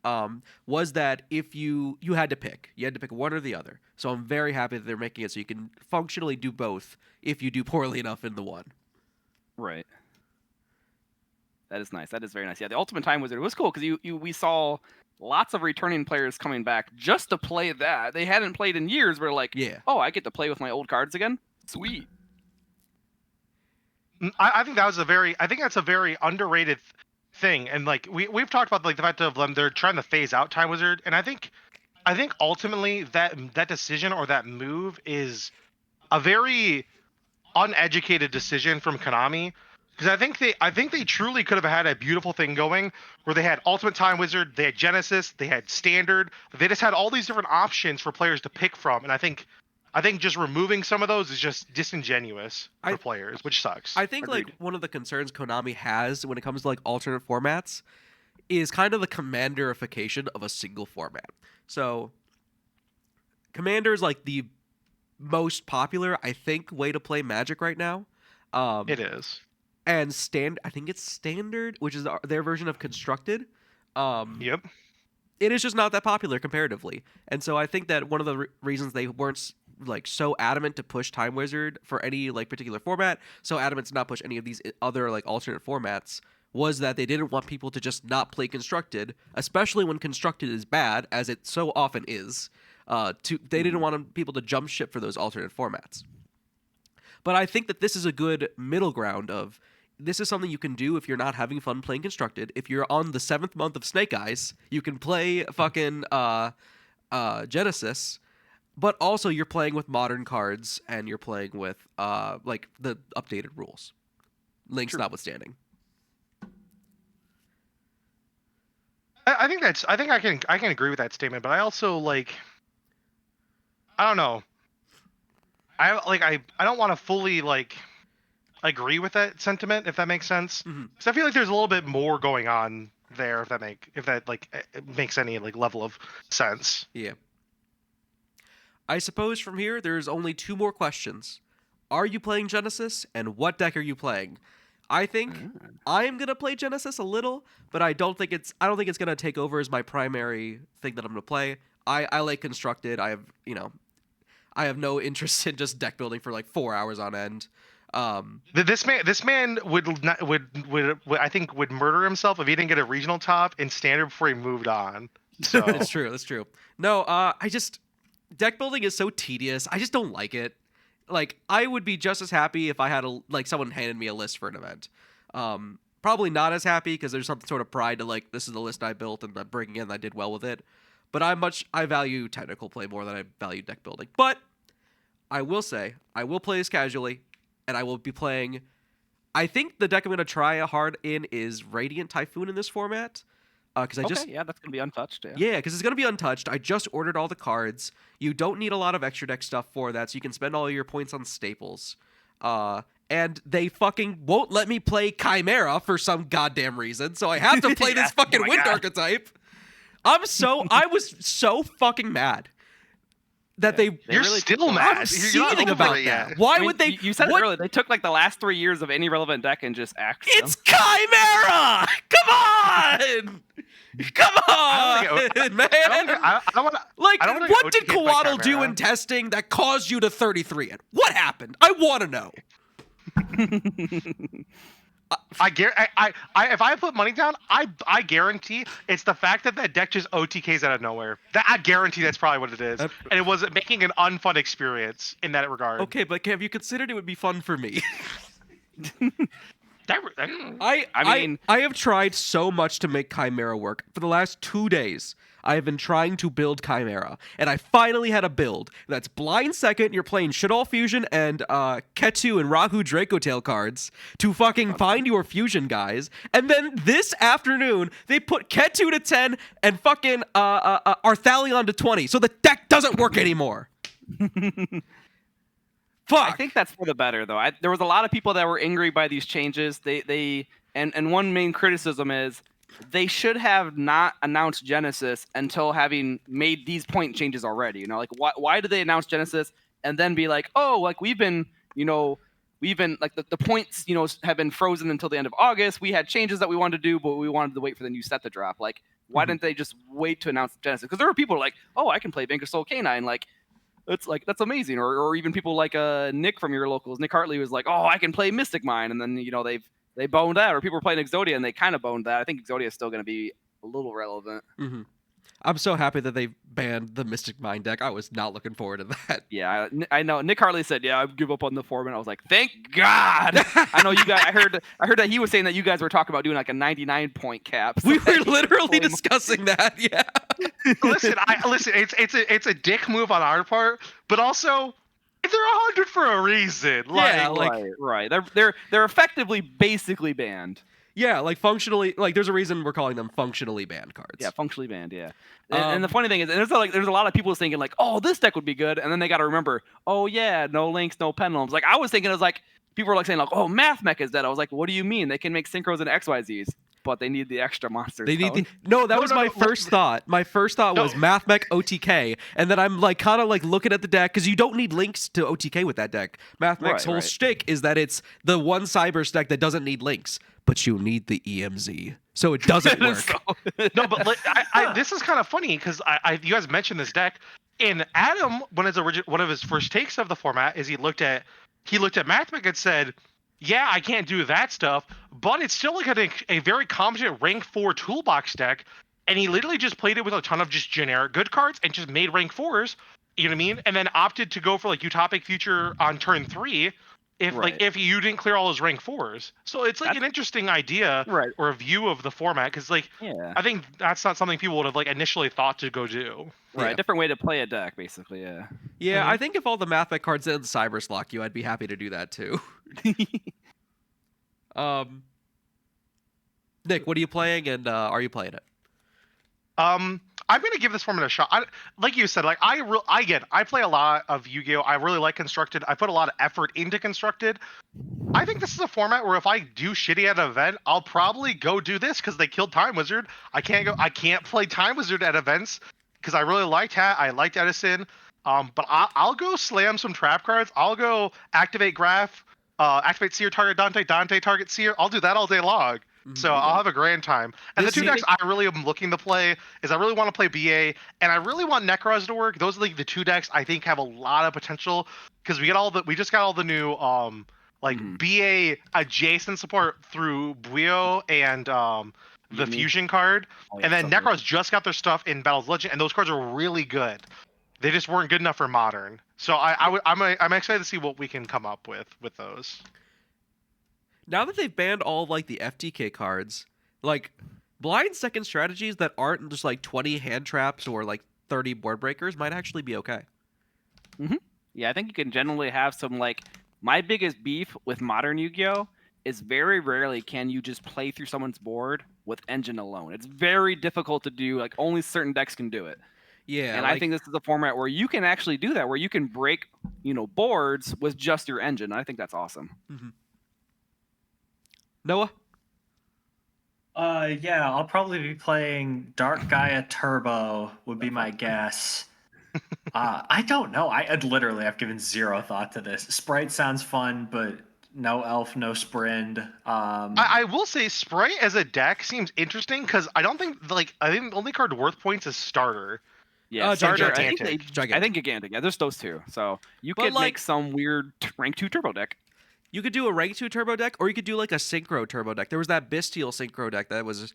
was that if you had to pick one or the other. So I'm very happy that they're making it so you can functionally do both if you do poorly enough in the one. Right. That is nice. That is very nice. Yeah, the Ultimate Time Wizard was cool because we saw lots of returning players coming back just to play that. They hadn't played in years. We're like, Yeah. oh, I get to play with my old cards again. Sweet. I think that's a very underrated thing, and like we've talked about like the fact of them they're trying to phase out Time Wizard, and I think ultimately that decision or that move is a very uneducated decision from Konami, because I think they truly could have had a beautiful thing going where they had Ultimate Time Wizard, they had Genesis, they had Standard, they just had all these different options for players to pick from, and I think just removing some of those is just disingenuous for players, which sucks. I think Agreed. like one of the concerns Konami has when it comes to like alternate formats is kind of the commanderification of a single format. So Commander is like the most popular, I think, way to play Magic right now. It is. And I think it's Standard, which is their version of Constructed. Yep. It is just not that popular comparatively. And so I think that one of the reasons they weren't like so adamant to push Time Wizard for any like particular format, so adamant to not push any of these other like alternate formats, was that they didn't want people to just not play Constructed, especially when Constructed is bad, as it so often is. They didn't want people to jump ship for those alternate formats. But I think that this is a good middle ground of this is something you can do if you're not having fun playing Constructed. If you're on the 7th month of Snake Eyes, you can play fucking Genesis, but also you're playing with modern cards and you're playing with like the updated rules. Links notwithstanding. I think I can agree with that statement, but I also like I don't know. I don't want to fully like agree with that sentiment, if that makes sense. Because I feel like there's a little bit more going on there, if that makes any like level of sense. Yeah. I suppose from here there's only 2 more questions. Are you playing Genesis, and what deck are you playing? I think I'm gonna play Genesis a little, but I don't think it's gonna take over as my primary thing that I'm gonna play. I like Constructed. I have no interest in just deck building for like 4 hours on end. This man would I think would murder himself if he didn't get a regional top in Standard before he moved on. So That's true. No, deck building is so tedious. I just don't like it. Like, I would be just as happy if I had someone handed me a list for an event. Probably not as happy because there's some sort of pride to like, this is the list I built and I'm bringing in and I did well with it. But I value technical play more than I value deck building. But I will say, I will play this casually, and I will be playing. I think the deck I'm going to try hard in is Radiant Typhoon in this format. Because that's gonna be untouched. Yeah, because it's gonna be untouched. I just ordered all the cards. You don't need a lot of extra deck stuff for that, so you can spend all your points on staples. And they fucking won't let me play Chimera for some goddamn reason, so I have to play this fucking Wind archetype. I was so fucking mad that you're really still mad. I'm seething about that. Why would they? You said it earlier. They took like the last 3 years of any relevant deck and just axed It's Chimera! Come on! Come on, man! I don't want to. Like, what did Coatl do in testing that caused you to 33 it? What happened? I want to know. If I put money down, I guarantee it's the fact that deck just OTKs out of nowhere. I guarantee that's probably what it is, and it was making an unfun experience in that regard. Okay, but have you considered it would be fun for me? I mean- I have tried so much to make Chimera work. For the last 2 days, I have been trying to build Chimera, and I finally had a build that's blind second. You're playing Shaddoll Fusion and Ketu and Rahu Draco Tail cards to fucking find your fusion guys, and then this afternoon they put Ketu to 10 and fucking Arthalion to 20, so the deck doesn't work anymore. Fuck. I think that's for the better, though. There was a lot of people that were angry by these changes. And one main criticism is they should have not announced Genesys until having made these point changes already. You know, like why did they announce Genesys and then be like, oh, like we've been like the points, have been frozen until the end of August. We had changes that we wanted to do, but we wanted to wait for the new set to drop. Like, why didn't they just wait to announce Genesys? Because there were people like, oh, I can play Vanquish Soul Canine, like. It's like that's amazing, or even people like Nick from your locals. Nick Hartley was like, "Oh, I can play Mystic Mine," and then they boned that, or people were playing Exodia and they kind of boned that. I think Exodia is still going to be a little relevant. Mm-hmm. I'm so happy that they banned the Mystic Mine deck. I was not looking forward to that. Yeah, I know. Nick Hartley said, "Yeah, I give up on the format." I was like, "Thank God!" I know you guys. I heard that he was saying that you guys were talking about doing like a 99 point cap. So We were literally discussing that. Yeah. listen. It's a dick move on our part, but also they're 100 for a reason. Yeah, right. They're effectively basically banned. Yeah, like functionally, like there's a reason we're calling them functionally banned cards. Yeah, functionally banned. Yeah, and the funny thing is, and there's a lot of people thinking like, oh, this deck would be good, and then they got to remember, oh yeah, no links, no pendulums. Like I was thinking, it was like people were like saying like, oh, Math Mech is dead. I was like, what do you mean? They can make synchros and XYZs, but they need the extra monsters. They need that was my first thought. My first thought was Math Mech OTK, and then I'm like kind of like looking at the deck because you don't need links to OTK with that deck. Math Mech's whole shtick is that it's the one Cybers deck that doesn't need links. But you need the EMZ, so it doesn't work. No, but this is kind of funny because you guys mentioned this deck, and Adam, one of his first takes of the format is he looked at Mathmech and said, "Yeah, I can't do that stuff, but it's still like a very competent rank 4 toolbox deck," and he literally just played it with a ton of just generic good cards and just made rank 4s. You know what I mean? And then opted to go for like Utopic Future on turn 3. If you didn't clear all those rank 4s, so it's like an interesting idea or a view of the format because I think that's not something people would have like initially thought to go do. Right, a different way to play a deck, basically. Yeah. Yeah, I think if all the Math Mech cards didn't Cybers lock you, I'd be happy to do that too. Nick, what are you playing, and are you playing it? I'm gonna give this format a shot. Like you said, like I play a lot of Yu-Gi-Oh. I really like Constructed. I put a lot of effort into Constructed. I think this is a format where if I do shitty at an event, I'll probably go do this because they killed Time Wizard. I can't play Time Wizard at events because I really liked I liked Edison. But I'll go slam some trap cards. I'll go activate Graph, activate Seer target Dante target Seer. I'll do that all day long. So I'll have a grand time. And the two decks I really am looking to play is I really want to play BA and I really want Necroz to work. Those are like the two decks I think have a lot of potential because we just got all the new BA adjacent support through Buio and the Fusion card. And then Necroz just got their stuff in Battles Legend and those cards are really good. They just weren't good enough for Modern. So I'm excited to see what we can come up with those. Now that they've banned all like the FTK cards, like blind second strategies that aren't just like 20 hand traps or like 30 board breakers might actually be okay. Yeah, I think you can generally have some like my biggest beef with modern Yu-Gi-Oh is very rarely can you just play through someone's board with engine alone. It's very difficult to do. Like only certain decks can do it. Yeah, and I think this is a format where you can actually do that, where you can break boards with just your engine. I think that's awesome. Noah? Yeah, I'll probably be playing Dark Gaia Turbo would be my guess. I don't know. I've given zero thought to this. Sprite sounds fun, but no elf, no Sprind. I will say Sprite as a deck seems interesting because I think the only card worth points is Starter. Yeah, Starter. Gigantic. I think Gigantic. Yeah, there's those two. So you could make some weird rank 2 turbo deck. You could do a rank 2 turbo deck, or you could do like a synchro turbo deck. There was that Bestial synchro deck that was,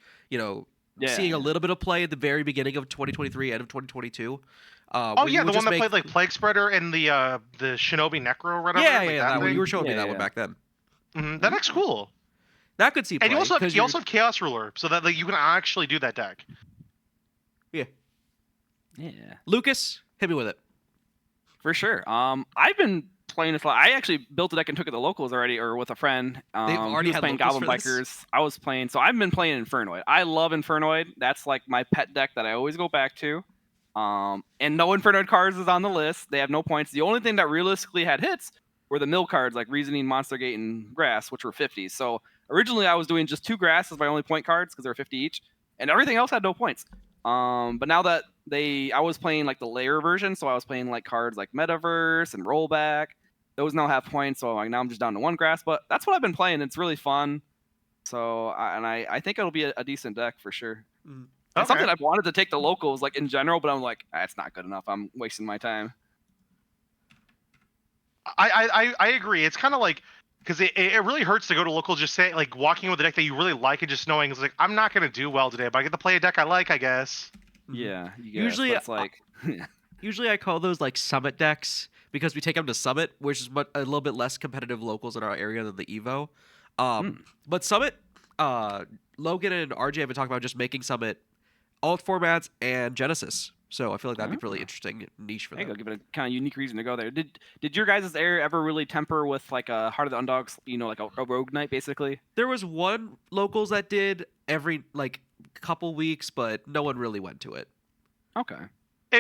seeing a little bit of play at the very beginning of 2023, end of 2022. The one that played like Plague Spreader and the Shinobi Necro or whatever. Yeah, that one. You were showing me that one back then. That deck's cool. That could see play. And you also have, 'cause you also have Chaos Ruler, so that like you can actually do that deck. yeah. Yeah. Lucas, hit me with it. For sure. I've been playing this a lot. I actually built a deck and took it to locals already, or with a friend. They've already he was had playing locals Goblin for this? Bikers. I was playing, so I've been playing Infernoid. I love Infernoid. That's like my pet deck that I always go back to. And no Infernoid cards is on the list. They have no points. The only thing that realistically had hits were the mill cards like Reasoning, Monster Gate, and Grass, which were 50s. So originally I was doing just 2 Grass as my only point cards because they were 50 each, and everything else had no points. But now that I was playing like the layer version, so I was playing like cards like Metaverse and Rollback. Those now have points, so like now I'm just down to 1 Grass. But that's what I've been playing. It's really fun. So I think it'll be a decent deck for sure. Mm. It's something I've wanted to take the locals like in general, but I'm like, it's not good enough. I'm wasting my time. I agree. It's kind of like, because it really hurts to go to local, just say like walking with a deck that you really like and just knowing it's like, I'm not gonna do well today, but I get to play a deck I like, I guess. Mhm. Yeah. Usually, it's like Usually I call those like summit decks because we take them to summit, which is a little bit less competitive locals in our area than the Evo. But summit, Logan and RJ have been talking about just making summit alt formats and Genesys. So I feel like that'd be really interesting niche for there you them. go. Give it a kind of unique reason to go there. Did your guys' area ever really temper with like a Heart of the Underdogs? Like a rogue knight, basically. There was one locals that did every like couple weeks, but no one really went to it. Okay.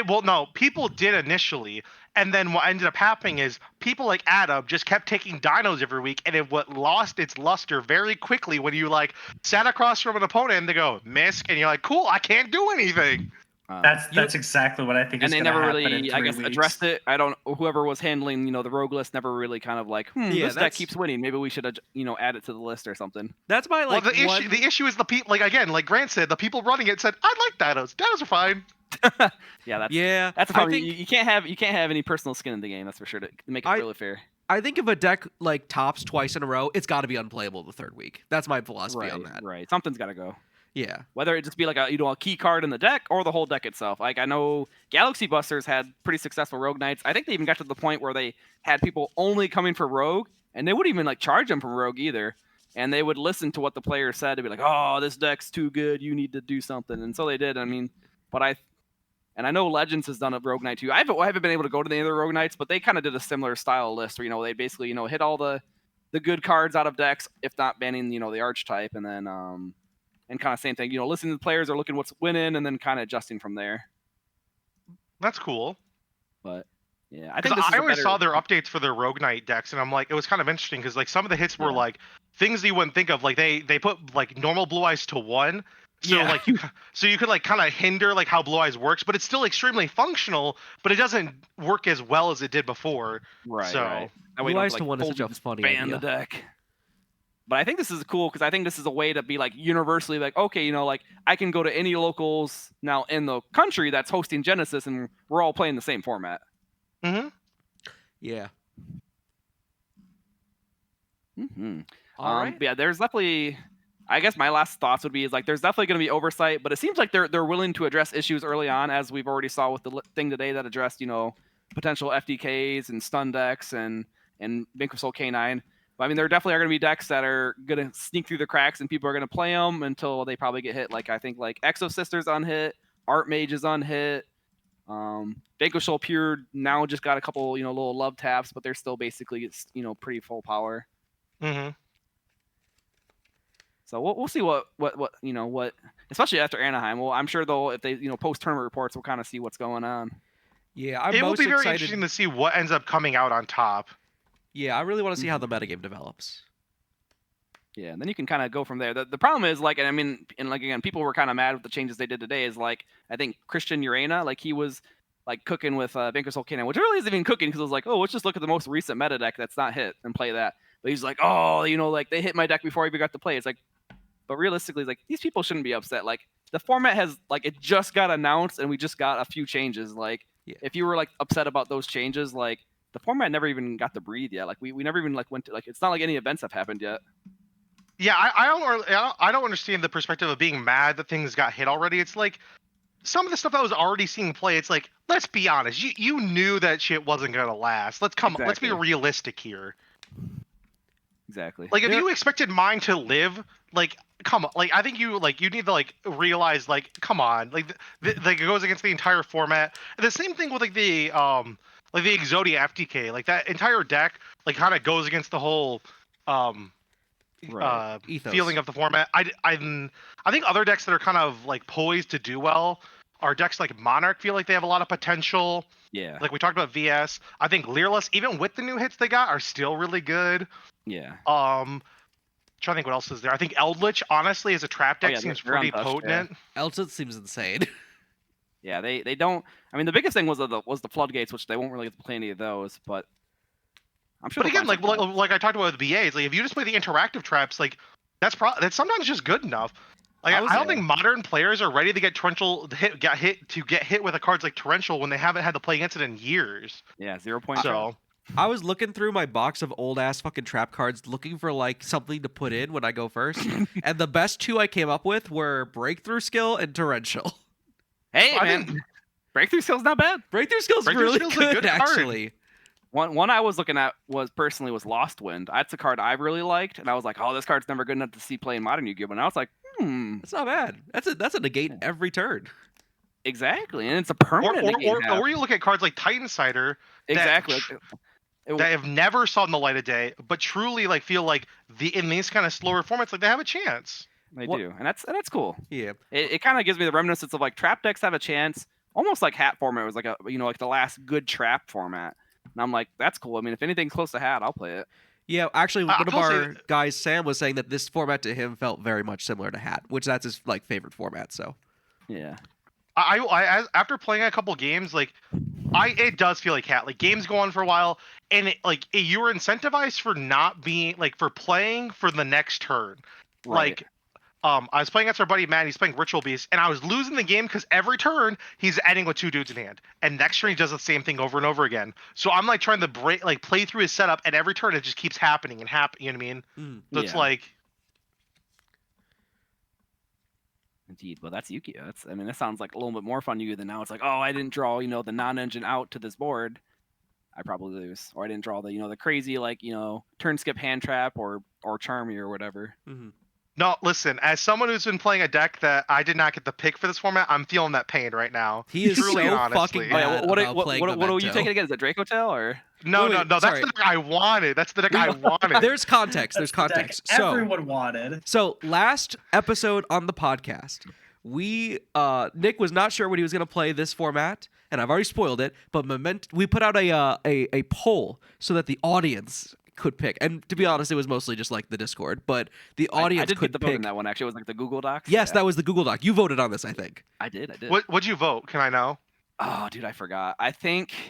Well, no, people did initially, and then what ended up happening is people like Adam just kept taking dinos every week, and it lost its luster very quickly when you like sat across from an opponent and they go misc, and you're like, cool, I can't do anything. That's exactly what I think And is they going to never happen really, in I 3 guess, weeks. addressed it. Whoever was handling, the rogue list never really kind of like, Yeah, this deck keeps winning. Maybe we should, add it to the list or something. That's my like Well, the issue is the people, like again, like Grant said, the people running it said, I like dinos. Dinos are fine. Yeah, that's a problem. I think You can't have any personal skin in the game. That's for sure to make it really fair. I think if a deck like tops twice in a row, it's got to be unplayable the third week. That's my philosophy on that. Right. Something's got to go. Yeah. Whether it just be like a key card in the deck or the whole deck itself. Like I know Galaxy Busters had pretty successful Rogue Knights. I think they even got to the point where they had people only coming for Rogue, and they wouldn't even like charge them from Rogue either. And they would listen to what the player said to be like, oh, this deck's too good. You need to do something. And so they did. I mean, and I know Legends has done a Rogue Knight too. I haven't been able to go to the other Rogue Knights, but they kind of did a similar style list where they basically hit all the good cards out of decks, if not banning the archetype, and then and kind of same thing. Listening to the players are looking what's winning, and then kind of adjusting from there. That's cool. But yeah, I think I always saw their updates for their Rogue Knight decks, and I'm like, it was kind of interesting because like some of the hits were like things that you wouldn't think of. Like they put like normal Blue Eyes to 1. So like you could like kind of hinder like how Blue Eyes works, but it's still extremely functional, but it doesn't work as well as it did before. Right. So right. Blue Eyes to 1 is such a funny ban idea. the deck. But I think this is cool because I think this is a way to be like universally like, okay, like I can go to any locals now in the country that's hosting Genesys, and we're all playing the same format. Mm-hmm. Yeah. Mm-hmm. All right. Yeah, there's definitely. I guess my last thoughts would be there's definitely going to be oversight, but it seems like they're willing to address issues early on, as we've already saw with the thing today that addressed potential FDKs and stun decks and Vanquish Soul K9. But I mean, there definitely are going to be decks that are going to sneak through the cracks, and people are going to play them until they probably get hit. Like I think like Exo Sisters on hit, Art Mage is on hit. Vanquish Soul Pure now just got a couple little love taps, but they're still basically pretty full power. Mm-hmm. So we'll see what especially after Anaheim. Well, I'm sure though if they post tournament reports, we'll kind of see what's going on. Yeah, It will be very excited. interesting to see what ends up coming out on top. Yeah, I really want to see how the metagame develops. Yeah, and then you can kind of go from there. The problem is like, and I mean, and like again, people were kind of mad with the changes they did today. Is like I think Christian Urena, like he was like cooking with Vanquish Soul K9, which really isn't even cooking because it was like, oh, let's just look at the most recent meta deck that's not hit and play that. But he's like, oh, like they hit my deck before I even got to play. It's like. But realistically, like these people shouldn't be upset. Like the format has like it just got announced and we just got a few changes. Like if you were like upset about those changes, like the format never even got to breathe yet. Like we never even like went to like it's not like any events have happened yet. Yeah, I don't understand the perspective of being mad that things got hit already. It's like some of the stuff that was already seeing play. It's like let's be honest, you knew that shit wasn't gonna last. Let's be realistic here. Exactly. Like if There- you expected mine to live, like come on, like I think you need to like realize like come on, like it goes against the entire format. And the same thing with like the Exodia FTK, like that entire deck like kind of goes against the whole um Right. Ethos. feeling of the format. I think other decks that are kind of like poised to do well are decks like Monarch feel like they have a lot of potential. Yeah. Like we talked about VS. I think Leerless, even with the new hits they got, are still really good. Yeah. Trying to think what else is there. I think Eldritch, honestly, as a trap Oh, deck, yeah, seems they're pretty untouched, potent. Elton seems insane. Yeah, they don't. I mean, the biggest thing was the floodgates, which they won't really get to play any of those. But I'm sure. But they'll again, find like something else. like I talked about with BAs, like if you just play the interactive traps, like that's sometimes just good enough. Like I don't think modern players are ready to get get hit with a cards like Torrential when they haven't had to play against it in years. Yeah, 0 point. So I was looking through my box of old ass fucking trap cards looking for like something to put in when I go first. And the best two I came up with were Breakthrough Skill and Torrential. Hey, I man, think- breakthrough skill's not bad. Breakthrough Skill's Breakthrough really Skill's a good, good card. actually. One I was looking at was Lost Wind. That's a card I really liked, and I was like, oh, this card's never good enough to see play in modern Yu-Gi-Oh! But now it's like, That's not bad. That's a negate every turn. exactly, and it's a permanent. negate half. Or you look at cards like Titan Cider exactly. that have never saw the light of day, but truly like feel like in these kind of slower formats, like they have a chance. They What- do, and that's cool. Yeah. It kind of gives me the reminiscence of like trap decks have a chance, almost like hat format was like like the last good trap format. And I'm like, that's cool. I mean, if anything's close to hat, I'll play it. Yeah, actually, one of I'll say our guys, Sam, was saying that this format to him felt very much similar to Hat, which that's his like favorite format. So Yeah. After playing a couple games, like it does feel like Hat. Like games go on for a while, and you were incentivized for not being like for playing for the next turn. Right. Like I was playing against our buddy Matt. He's playing Ritual Beast, and I was losing the game because every turn he's ending with 2 dudes in hand, and next turn he does the same thing over and over again. So I'm like trying to play through his setup, and every turn it just keeps happening and happening. You know what I mean? So it's Yeah. like, Indeed. Well, that's Yu-Gi-Oh! That sounds like a little bit more fun Yu-Gi-Oh! Than now. It's like, oh, I didn't draw, the non-engine out to this board. I probably lose. Or I didn't draw the, the crazy, turn skip hand trap or charm me or whatever. no, listen. As someone who's been playing a deck that I did not get the pick for this format, I'm feeling that pain right now. he is Truly so and honestly. fucking Oh, yeah. bad What about playing are you Memento. taking again? Is it Draco Tail or? No, Wait, that's sorry. the deck I wanted. That's the deck I wanted. There's context. There's That's the deck context. So everyone wanted. So last episode on the podcast, we Nick was not sure what he was going to play this format, and I've already spoiled it. But we put out a poll so that the audience could pick. And to be honest, it was mostly just like the Discord, but the audience I did could get the vote pick. in that one. Actually, it was like the Google Docs. Yes, Yeah. that was the Google Doc. You voted on this, I think. I did. What'd you vote? Can I know? Oh, dude, I forgot. I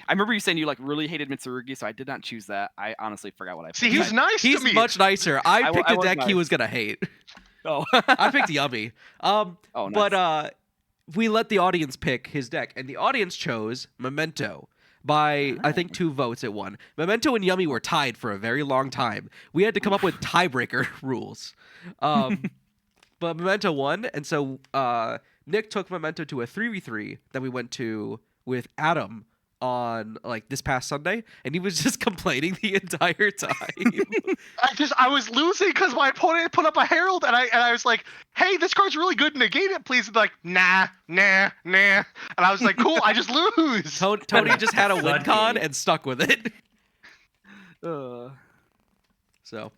remember you saying you really hated Mitsurugi, so I did not choose that. I honestly forgot what I. See, picked. he's nice He's to me. much nicer. I picked a was deck he nice. was gonna hate. Oh. I picked Yummy. Oh, nice. But we let the audience pick his deck, and the audience chose Memento by I think 2 votes it won. Memento and Yummy were tied for a very long time. We had to come up with tiebreaker rules. But Memento won, and so Nick took Memento to a 3v3 that we went to with Adam on like this past Sunday, and he was just complaining the entire time. I was losing because my opponent put up a Herald, and I was like, "Hey, this card's really good. Negate it, please." And they're like, nah. And I was like, "Cool, I just lose." Tony just had a win Lucky. con and stuck with it. Uh, So,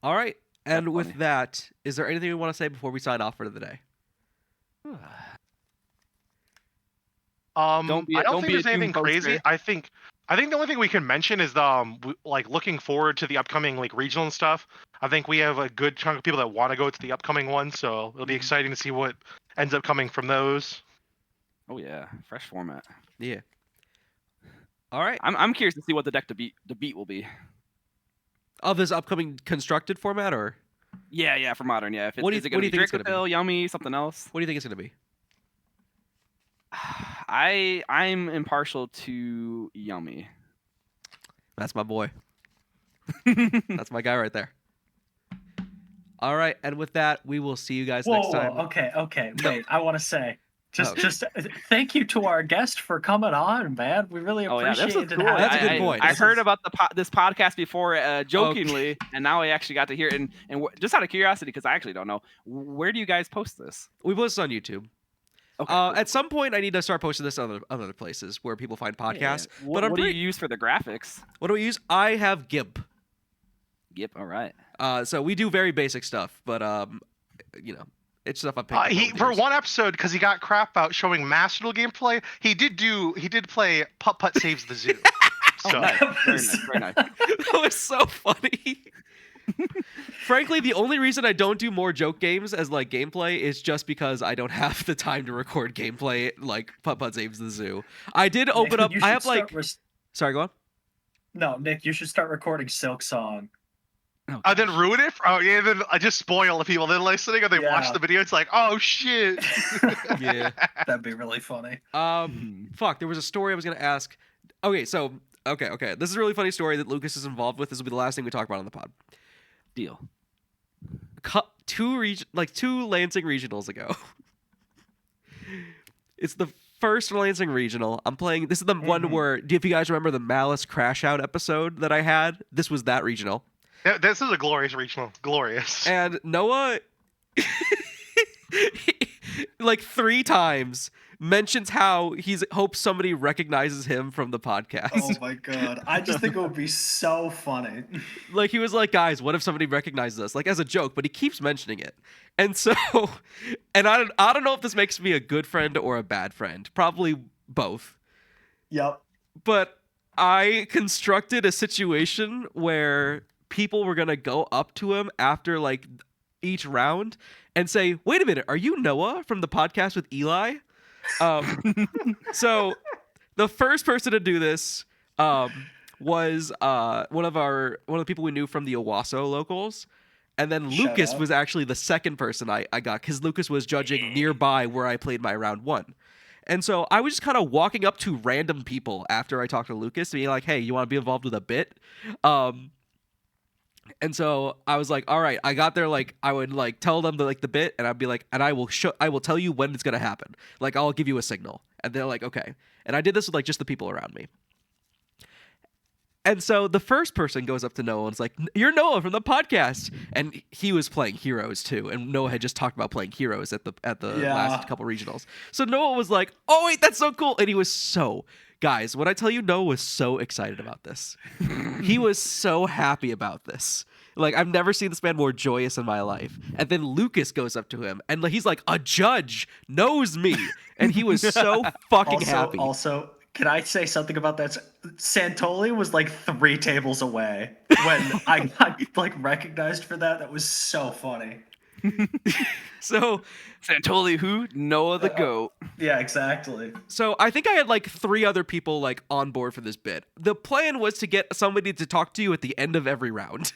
all right. And That's with funny. that, is there anything we want to say before we sign off for the day? Don't be- I don't don't think be a there's anything doom crazy. poster. I think the only thing we can mention is like looking forward to the upcoming like regional and stuff. I think we have a good chunk of people that want to go to the upcoming one, so it'll be exciting to see what ends up coming from those. oh yeah, fresh format. Yeah. All right. I'm curious to see what the deck to beat will be. Of this upcoming constructed format, or Yeah, for modern. Yeah, if it's, What do you- is it what gonna do you be think it's Draco gonna be? Tail, Yummy, something else? what do you think it's going to be? I'm impartial to Yummy. That's my boy. That's my guy right there. All right. And with that, we will see you guys Whoa, next time. okay. Wait, I want to say Just thank you to our guest for coming on, man. We really Oh yeah, appreciate this it. was cool. That's a good point. I This heard is- about this podcast before jokingly, and now I actually got to hear it. And just out of curiosity, because I actually don't know, where do you guys post this? We post this on YouTube. Okay, cool. At some point, I need to start posting this on other places where people find podcasts. Yeah. But I'm what do pretty. you use for the graphics? What do we use? I have GIMP. Yep. All right. So we do very basic stuff, but it's stuff I picked up over the For years. one episode, because he got crap out showing Master Duel gameplay, he did play Putt Putt Saves the Zoo. So Nice. Very nice. Very nice. That was so funny. Frankly, the only reason I don't do more joke games as like gameplay is just because I don't have the time to record gameplay like Putt Putt Saves the Zoo. I did open up. I have like. Sorry, go on. No, Nick, you should start recording Silk Song. I then ruin it. Then I just spoil the people. Then listening, or they watch the video. It's like, oh shit. Yeah. That'd be really funny. Fuck. There was a story I was gonna ask. Okay, so okay. This is a really funny story that Lucas is involved with. This will be the last thing we talk about on the pod. Deal. Two Lansing regionals ago. It's the first Lansing regional. I'm playing. This is the one where. If you guys remember the Malice Crash Out episode that I had, this was that regional. Yeah, this is a glorious regional. Glorious. And Noah, like 3 times, mentions how he hopes somebody recognizes him from the podcast. Oh my god. I just think it would be so funny. Like, he was like, guys, what if somebody recognizes us? Like, as a joke, but he keeps mentioning it. And so, and I don't know if this makes me a good friend or a bad friend. Probably both. Yep. But I constructed a situation where people were going to go up to him after, like, each round and say, wait a minute, are you Noah from the podcast with Eli? So the first person to do this was one of the people we knew from the Owasso locals. And then Lucas was actually the second person I got, because Lucas was judging nearby where I played my round 1. And so I was just kind of walking up to random people after I talked to Lucas, being like, hey, you want to be involved with a bit? And so I was like, all right, I got there, like, I would like tell them the bit, and I'd be like, and I will tell you when it's gonna happen. Like, I'll give you a signal. And they're like, okay. And I did this with like just the people around me. And so the first person goes up to Noah and is like, you're Noah from the podcast. And he was playing Heroes too. And Noah had just talked about playing Heroes at the last couple regionals. So Noah was like, oh wait, that's so cool. And he was so, guys, when I tell you Noah was so excited about this. He was so happy about this. Like, I've never seen this man more joyous in my life. And then Lucas goes up to him and he's like, a judge knows me. And he was so fucking happy. Also, can I say something about that? Santoli was like 3 tables away when I got like recognized for that. That was so funny. So Santoli who? Noah the goat. Yeah, exactly. So I think I had like 3 other people like on board for this bit. The plan was to get somebody to talk to you at the end of every round.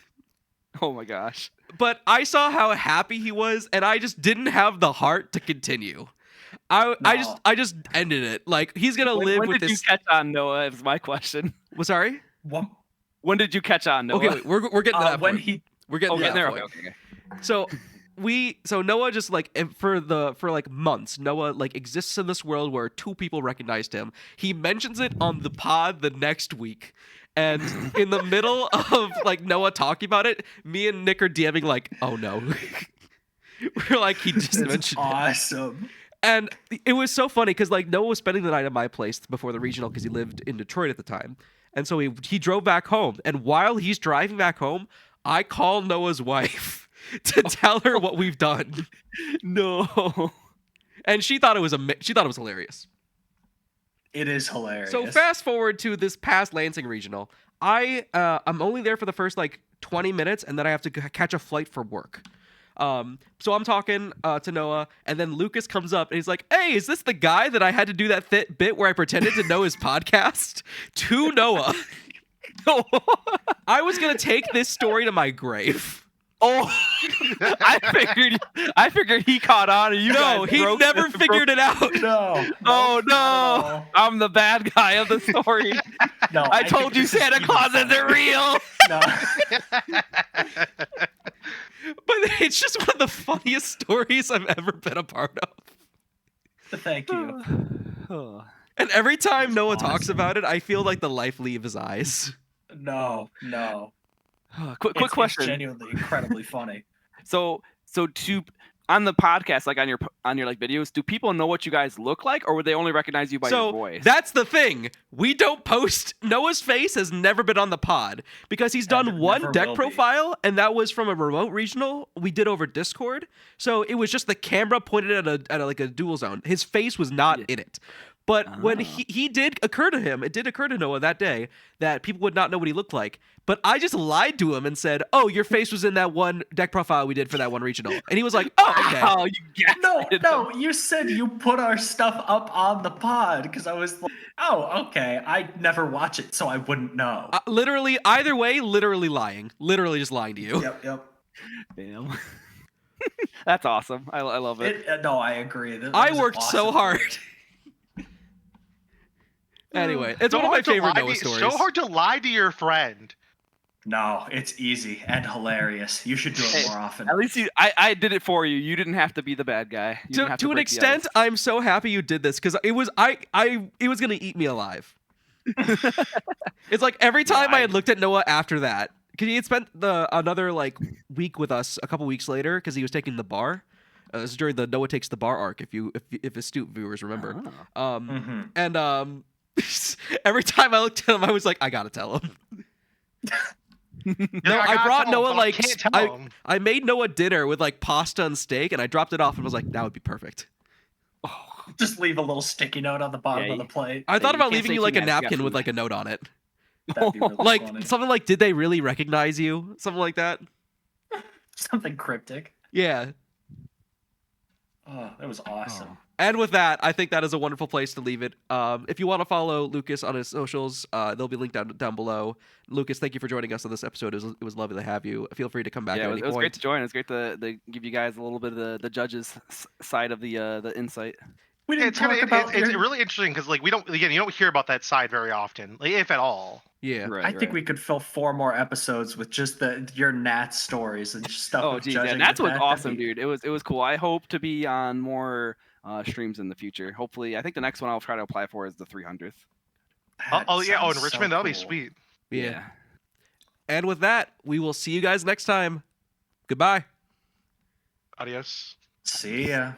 Oh my gosh. But I saw how happy he was, and I just didn't have the heart to continue. I just ended it. Like, he's gonna live when with did this. you catch on, Noah? Is my question. Well, sorry. What? When did you catch on, Noah? Okay, wait, we're getting to that When point. We're getting to getting that there. point. Okay. So Noah just like for like months, Noah like exists in this world where 2 people recognized him. He mentions it on the pod the next week. And in the middle of like Noah talking about it, me and Nick are DMing like, oh no. We're like, he just mentioned it. Awesome. And it was so funny because like Noah was spending the night at my place before the regional because he lived in Detroit at the time. And so he drove back home. And while he's driving back home, I call Noah's wife to tell her what we've done. No. And she thought it was hilarious. It is hilarious. So fast forward to this past Lansing regional. I'm only there for the first like 20 minutes, and then I have to catch a flight for work. So I'm talking to Noah, and then Lucas comes up and he's like, hey, is this the guy that I had to do that bit where I pretended to know his podcast? To Noah. I was gonna take this story to my grave. Oh, I figured he caught on, and he never figured it out. No. Oh no! I'm the bad guy of the story. No, I told you Santa Claus isn't real. No. But it's just one of the funniest stories I've ever been a part of. Thank you. And every time was Noah talks awesome. about it, I feel like the life leave his eyes. No. Quick It's question. genuinely incredibly funny. So to on the podcast, like on your like videos, do people know what you guys look like, or would they only recognize you by your So voice? that's the thing. We don't post. Noah's face has never been on the pod because he's done And one never deck will be. profile, and that was from a remote regional we did over Discord. So it was just the camera pointed at like a dual zone. His face was not in it. But when he did occur to him, it did occur to Noah that day that people would not know what he looked like. But I just lied to him and said, "Oh, your face was in that one deck profile we did for that one regional," and he was like, "Oh, okay." Wow, you gaslighted No, him. you said you put our stuff up on the pod because I was like, oh, okay. I never watch it, so I wouldn't know. Literally, either way, literally lying. Literally just lying to you. Yep. Damn. That's awesome. I love it. No, I agree. That I was an worked so awesome hard. point. Anyway, it's So one of my hard to favorite lie Noah to- stories. So hard to lie to your friend. No, it's easy and hilarious. You should do it Hey, more often. At least I did it for you. You didn't have to be the bad guy. You didn't have To an break the extent, ice. I'm so happy you did this because it was it was gonna eat me alive. It's like every time I had looked at Noah after that, because he had spent another like week with us a couple weeks later because he was taking the bar. This is during the Noah takes the bar arc, if astute viewers remember. And every time I looked at him, I was like, I gotta tell him. No, I brought Noah like I made Noah dinner with like pasta and steak, and I dropped it off and was like, that would be perfect. Just leave a little sticky note on the bottom of the plate. I thought you about can't leaving say you like too a nasty, napkin got with food. like a note on it. That'd be really Like funny. something like, did they really recognize you? Something like that. Something cryptic. Yeah. Oh, that was awesome. And with that, I think that is a wonderful place to leave it. If you want to follow Lucas on his socials, they'll be linked down below. Lucas, thank you for joining us on this episode. It was lovely to have you. Feel free to come back at any it was point. great to join. It was great to give you guys a little bit of the judges' side of the insight. We didn't It's talk about it's really interesting because like you don't hear about that side very often, like, if at all. Yeah. Right, I think we could fill 4 more episodes with just your Nats stories and stuff. Oh, of geez, judging that's with what's that. awesome, That'd be- dude. It was cool. I hope to be on more streams in the future. Hopefully, I think the next one I'll try to apply for is the 300th. that Oh yeah, in sounds Richmond, so that'll be cool. sweet. Yeah. And with that, we will see you guys next time. Goodbye. Adios. See ya.